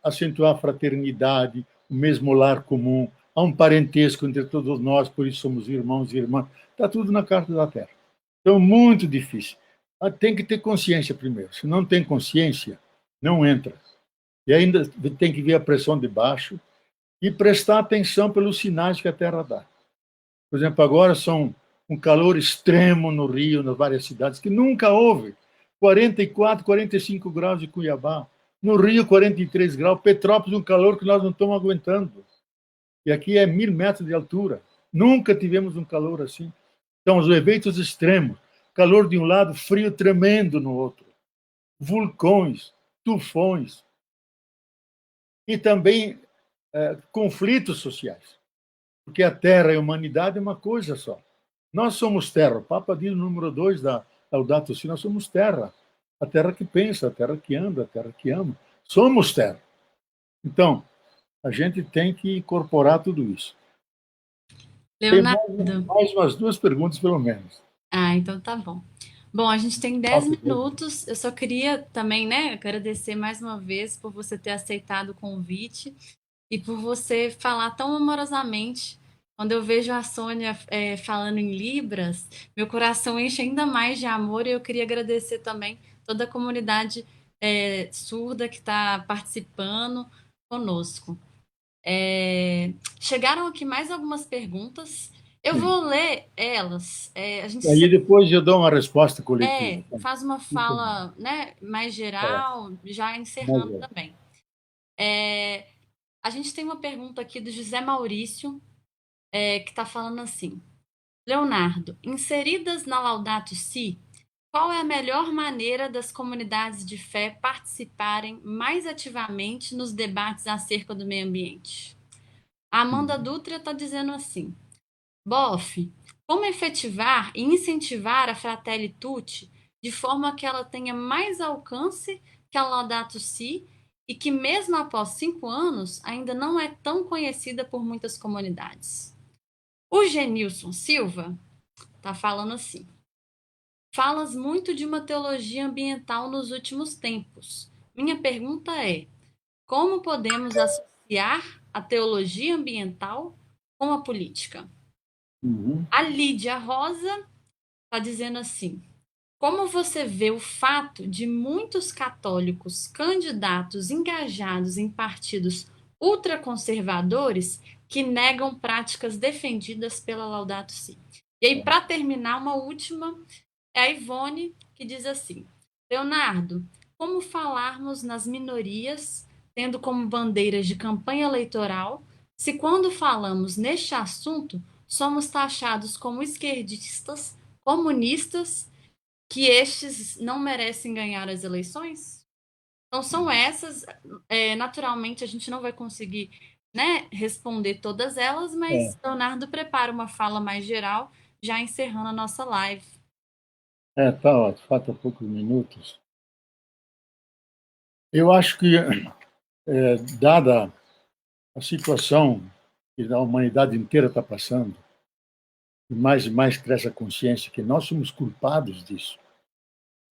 Speaker 2: Acentuar a fraternidade, o mesmo lar comum, há um parentesco entre todos nós, por isso somos irmãos e irmãs. Está tudo na Carta da Terra. Então, muito difícil. Tem que ter consciência primeiro. Se não tem consciência, não entra. E ainda tem que ver a pressão de baixo e prestar atenção pelos sinais que a Terra dá. Por exemplo, agora são um calor extremo no Rio, nas várias cidades, que nunca houve. 44, 45 graus de Cuiabá. No Rio, 43 graus. Petrópolis, um calor que nós não estamos aguentando. E aqui é 1.000 metros de altura. Nunca tivemos um calor assim. Então, os eventos extremos. Calor de um lado, frio tremendo no outro. Vulcões, tufões. E também conflitos sociais. Porque a Terra e a humanidade é uma coisa só. Nós somos terra. O Papa diz no número 2 da Laudato Si, nós somos terra. A terra que pensa, a terra que anda, a terra que ama. Somos terra. Então, a gente tem que incorporar tudo isso. Tem
Speaker 1: Leonardo.
Speaker 2: mais umas 2 perguntas, pelo menos.
Speaker 1: Ah, então tá bom. Bom, a gente tem 10 minutos. Eu só queria também, né, agradecer mais uma vez por você ter aceitado o convite e por você falar tão amorosamente. Quando eu vejo a Sônia falando em Libras, meu coração enche ainda mais de amor e eu queria agradecer também toda a comunidade surda que está participando conosco. Chegaram aqui mais algumas perguntas. Eu
Speaker 2: Sim.
Speaker 1: vou ler elas. A gente
Speaker 2: E aí depois eu dou uma resposta coletiva.
Speaker 1: faz uma fala, né, mais geral, já encerrando
Speaker 2: Mas,
Speaker 1: também. A gente tem uma pergunta aqui do José Maurício, que está falando assim: Leonardo, inseridas na Laudato Si, qual é a melhor maneira das comunidades de fé participarem mais ativamente nos debates acerca do meio ambiente? A Amanda Dutra está dizendo assim: Boff, como efetivar e incentivar a Fratelli Tutti de forma que ela tenha mais alcance que a Laudato Si e que, mesmo após 5 anos, ainda não é tão conhecida por muitas comunidades? O Genilson Silva está falando assim: falas muito de uma teologia ambiental nos últimos tempos. Minha pergunta é: como podemos associar a teologia ambiental com a política?
Speaker 2: uhum.
Speaker 1: A Lídia Rosa está dizendo assim: como você vê o fato de muitos católicos candidatos engajados em partidos ultraconservadores que negam práticas defendidas pela Laudato Si? E aí, para terminar, uma última é a Ivone, que diz assim: Leonardo, como falarmos nas minorias, tendo como bandeiras de campanha eleitoral se quando falamos neste assunto, somos taxados como esquerdistas, comunistas, que estes não merecem ganhar as eleições? Então, são essas. Naturalmente, a gente não vai conseguir, né, responder todas elas, mas Leonardo prepara uma fala mais geral, já encerrando a nossa live.
Speaker 2: Tá, ó, falta poucos minutos. Eu acho que, dada a situação que a humanidade inteira está passando, e mais cresce a consciência que nós somos culpados disso,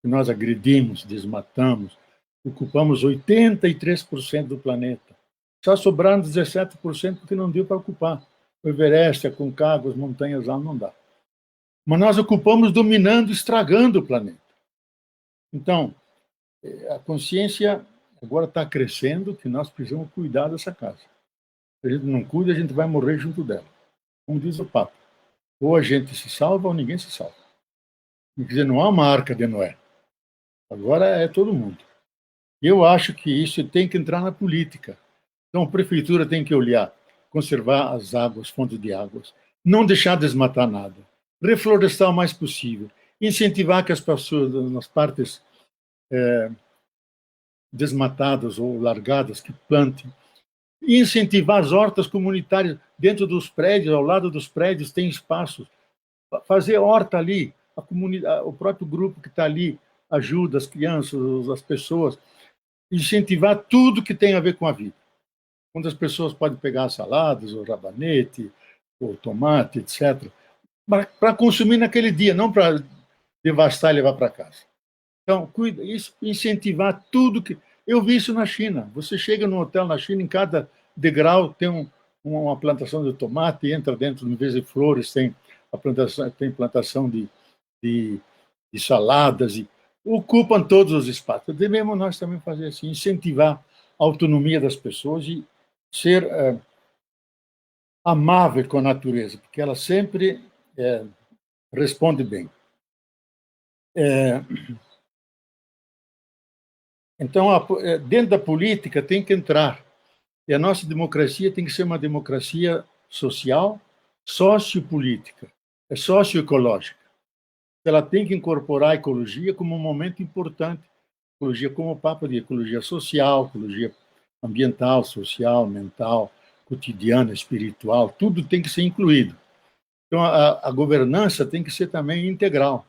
Speaker 2: que nós agredimos, desmatamos, ocupamos 83% do planeta. Só sobraram 17% que não deu para ocupar. O Everest, a Concagua, as montanhas lá não dá. Mas nós ocupamos dominando, estragando o planeta. Então, a consciência agora está crescendo que nós precisamos cuidar dessa casa. Se a gente não cuida, a gente vai morrer junto dela. Como diz o Papa. Ou a gente se salva ou ninguém se salva. Quer dizer, não há uma arca de Noé. Agora é todo mundo. Eu acho que isso tem que entrar na política. Então, a prefeitura tem que olhar, conservar as águas, fontes de águas, não deixar desmatar nada, reflorestar o mais possível, incentivar que as pessoas nas partes desmatadas ou largadas que plantem, e incentivar as hortas comunitárias dentro dos prédios, ao lado dos prédios tem espaços, fazer horta ali, a comunidade, o próprio grupo que está ali ajuda as crianças, as pessoas, incentivar tudo que tem a ver com a vida. Onde as pessoas podem pegar saladas, o rabanete, o tomate, etc., para consumir naquele dia, não para devastar e levar para casa. Então, cuida, isso, incentivar tudo que... Eu vi isso na China. Você chega num hotel na China, em cada degrau tem uma plantação de tomate, entra dentro, em vez de flores, tem plantação de, de saladas, e ocupam todos os espaços. Devemos nós também fazer assim, incentivar a autonomia das pessoas e ser amável com a natureza, porque ela sempre responde bem. Então, dentro da política tem que entrar. E a nossa democracia tem que ser uma democracia social, sociopolítica, socioecológica. Ela tem que incorporar a ecologia como um momento importante. Ecologia como o Papa de ecologia social, ecologia ambiental, social, mental, cotidiana, espiritual, tudo tem que ser incluído. Então, a governança tem que ser também integral,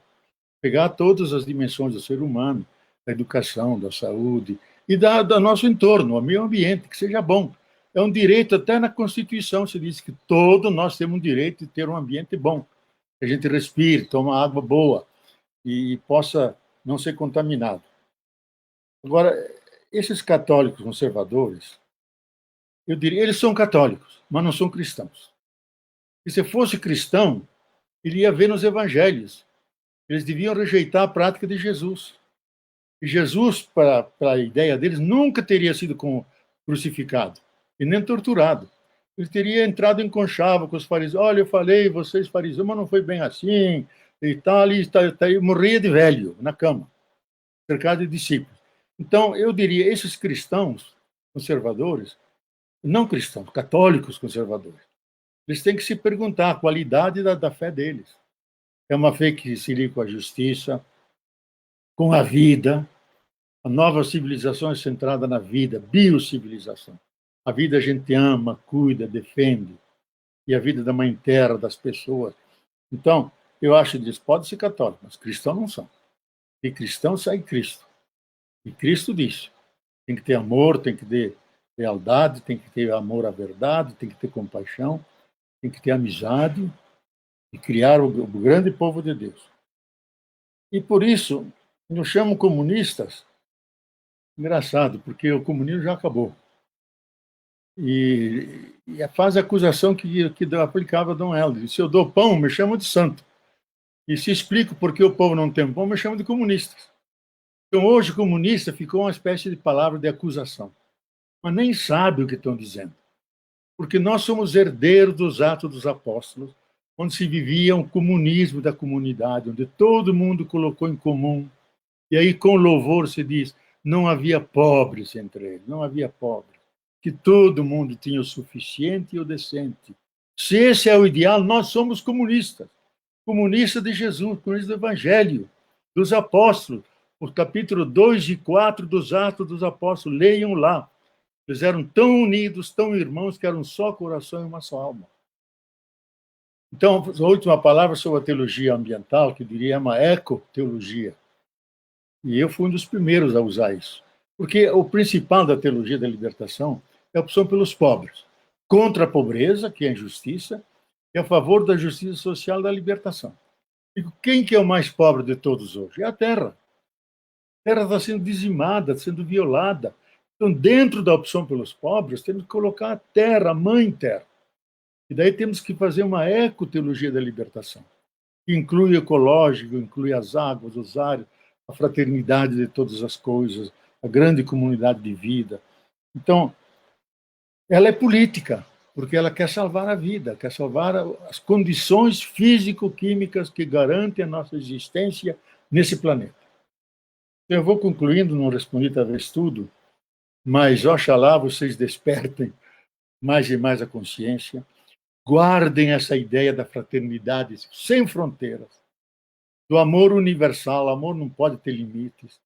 Speaker 2: pegar todas as dimensões do ser humano, da educação, da saúde e do nosso entorno, o meio ambiente, que seja bom. É um direito, até na Constituição se diz que todos nós temos um direito de ter um ambiente bom, que a gente respire, tome água boa e possa não ser contaminado. Agora, esses católicos conservadores, eu diria, eles são católicos, mas não são cristãos. E se fosse cristão, ele ia ver nos evangelhos. Eles deviam rejeitar a prática de Jesus. E Jesus, para a ideia deles, nunca teria sido crucificado e nem torturado. Ele teria entrado em conchavo com os fariseus. Olha, eu falei, vocês fariseus, mas não foi bem assim. E tal, ali, morria de velho na cama, cercado de discípulos. Então, eu diria, esses cristãos conservadores, não cristãos, católicos conservadores, eles têm que se perguntar a qualidade da fé deles. É uma fé que se liga com a justiça, com a vida. A nova civilização é centrada na vida, biocivilização. A vida a gente ama, cuida, defende. E a vida da Mãe Terra, das pessoas. Então, eu acho que pode ser católico, mas cristãos não são. E cristão sai Cristo. E Cristo diz, tem que ter amor, tem que ter lealdade, tem que ter amor à verdade, tem que ter compaixão, tem que ter amizade e criar o grande povo de Deus. E por isso, nos chamam comunistas. Engraçado, porque o comunismo já acabou. E faz a acusação que aplicava a Dom Helder. Se eu dou pão, me chamam de santo. E se explico por que o povo não tem pão, me chamam de comunistas. Então, hoje, comunista ficou uma espécie de palavra de acusação. Mas nem sabe o que estão dizendo. Porque nós somos herdeiros dos Atos dos Apóstolos, onde se vivia um comunismo da comunidade, onde todo mundo colocou em comum. E aí, com louvor, se diz, não havia pobres entre eles, não havia pobres. que todo mundo tinha o suficiente e o decente. Se esse é o ideal, nós somos comunistas. Comunistas de Jesus, comunistas do Evangelho, dos apóstolos. O capítulo 2 e 4 dos Atos dos Apóstolos, leiam lá. Eles eram tão unidos, tão irmãos, que eram um só coração e uma só alma. Então, a última palavra sobre a teologia ambiental, que eu diria é uma ecoteologia. E eu fui um dos primeiros a usar isso. Porque o principal da teologia da libertação é a opção pelos pobres, contra a pobreza, que é a injustiça, e a favor da justiça social e da libertação. E quem que é o mais pobre de todos hoje? É a terra. A terra está sendo dizimada, sendo violada. Então, dentro da opção pelos pobres, temos que colocar a terra, a mãe terra. E daí temos que fazer uma ecoteologia da libertação, que inclui o ecológico, inclui as águas, os ares, a fraternidade de todas as coisas, a grande comunidade de vida. Então, ela é política, porque ela quer salvar a vida, quer salvar as condições físico-químicas que garantem a nossa existência nesse planeta. Eu vou concluindo, não respondi talvez tudo, mas oxalá vocês despertem mais e mais a consciência, guardem essa ideia da fraternidade sem fronteiras, do amor universal. O amor não pode ter limites,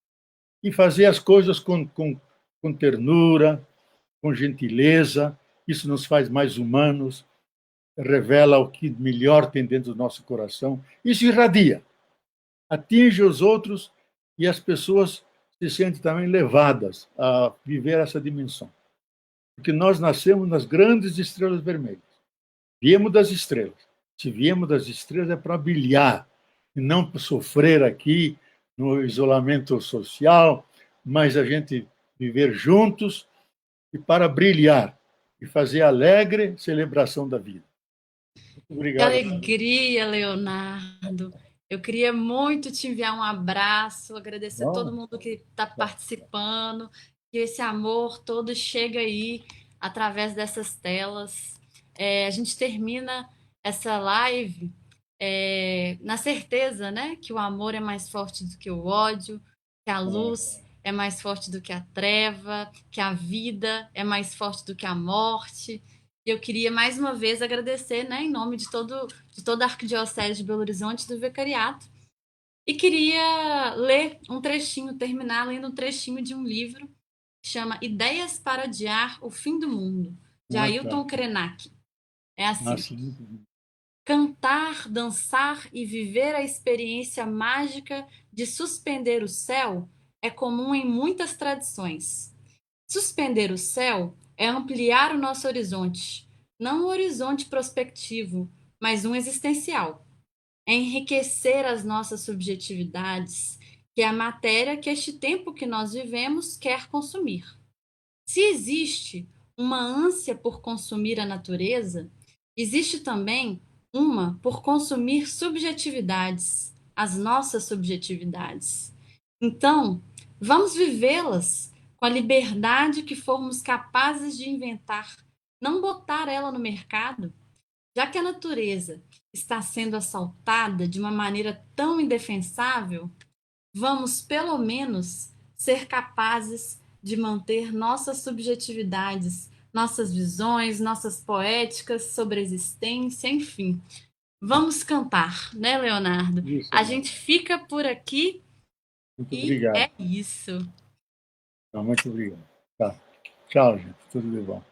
Speaker 2: e fazer as coisas com ternura, com gentileza. Isso nos faz mais humanos, revela o que melhor tem dentro do nosso coração. Isso irradia, atinge os outros, e as pessoas se sentem também levadas a viver essa dimensão. Porque nós nascemos nas grandes estrelas vermelhas. Viemos das estrelas. Se viemos das estrelas é para brilhar, e não para sofrer aqui no isolamento social, mas a gente viver juntos e para brilhar e fazer alegre celebração da vida. Muito
Speaker 1: Que
Speaker 2: obrigado.
Speaker 1: alegria, Leonardo. Eu queria muito te enviar um abraço, agradecer a todo
Speaker 2: Oh,
Speaker 1: mundo que está participando, que esse amor todo chega aí através dessas telas. A gente termina essa live na certeza, né, que o amor é mais forte do que o ódio, que a luz é mais forte do que a treva, que a vida é mais forte do que a morte. E eu queria mais uma vez agradecer, né, em nome de toda a Arquidiocese de Belo Horizonte do Vicariato. E queria ler um trechinho, terminar lendo um trechinho de um livro que chama Ideias para Adiar o Fim do Mundo, de Ailton Krenak. É assim: cantar, dançar e viver a experiência mágica de suspender o céu é comum em muitas tradições. Suspender o céu é ampliar o nosso horizonte, não um horizonte prospectivo, mas um existencial. É enriquecer as nossas subjetividades, que é a matéria que este tempo que nós vivemos quer consumir. Se existe uma ânsia por consumir a natureza, existe também uma por consumir subjetividades, as nossas subjetividades. Então, vamos vivê-las com a liberdade que formos capazes de inventar, não botar ela no mercado, já que a natureza está sendo assaltada de uma maneira tão indefensável. Vamos, pelo menos, ser capazes de manter nossas subjetividades, nossas visões, nossas poéticas sobre a existência, enfim. Vamos cantar, né, Leonardo?
Speaker 2: Isso,
Speaker 1: A gente fica por aqui
Speaker 2: muito
Speaker 1: e
Speaker 2: obrigado.
Speaker 1: é isso.
Speaker 2: Muito obrigado. Tá. Tchau, gente. Tudo de bom.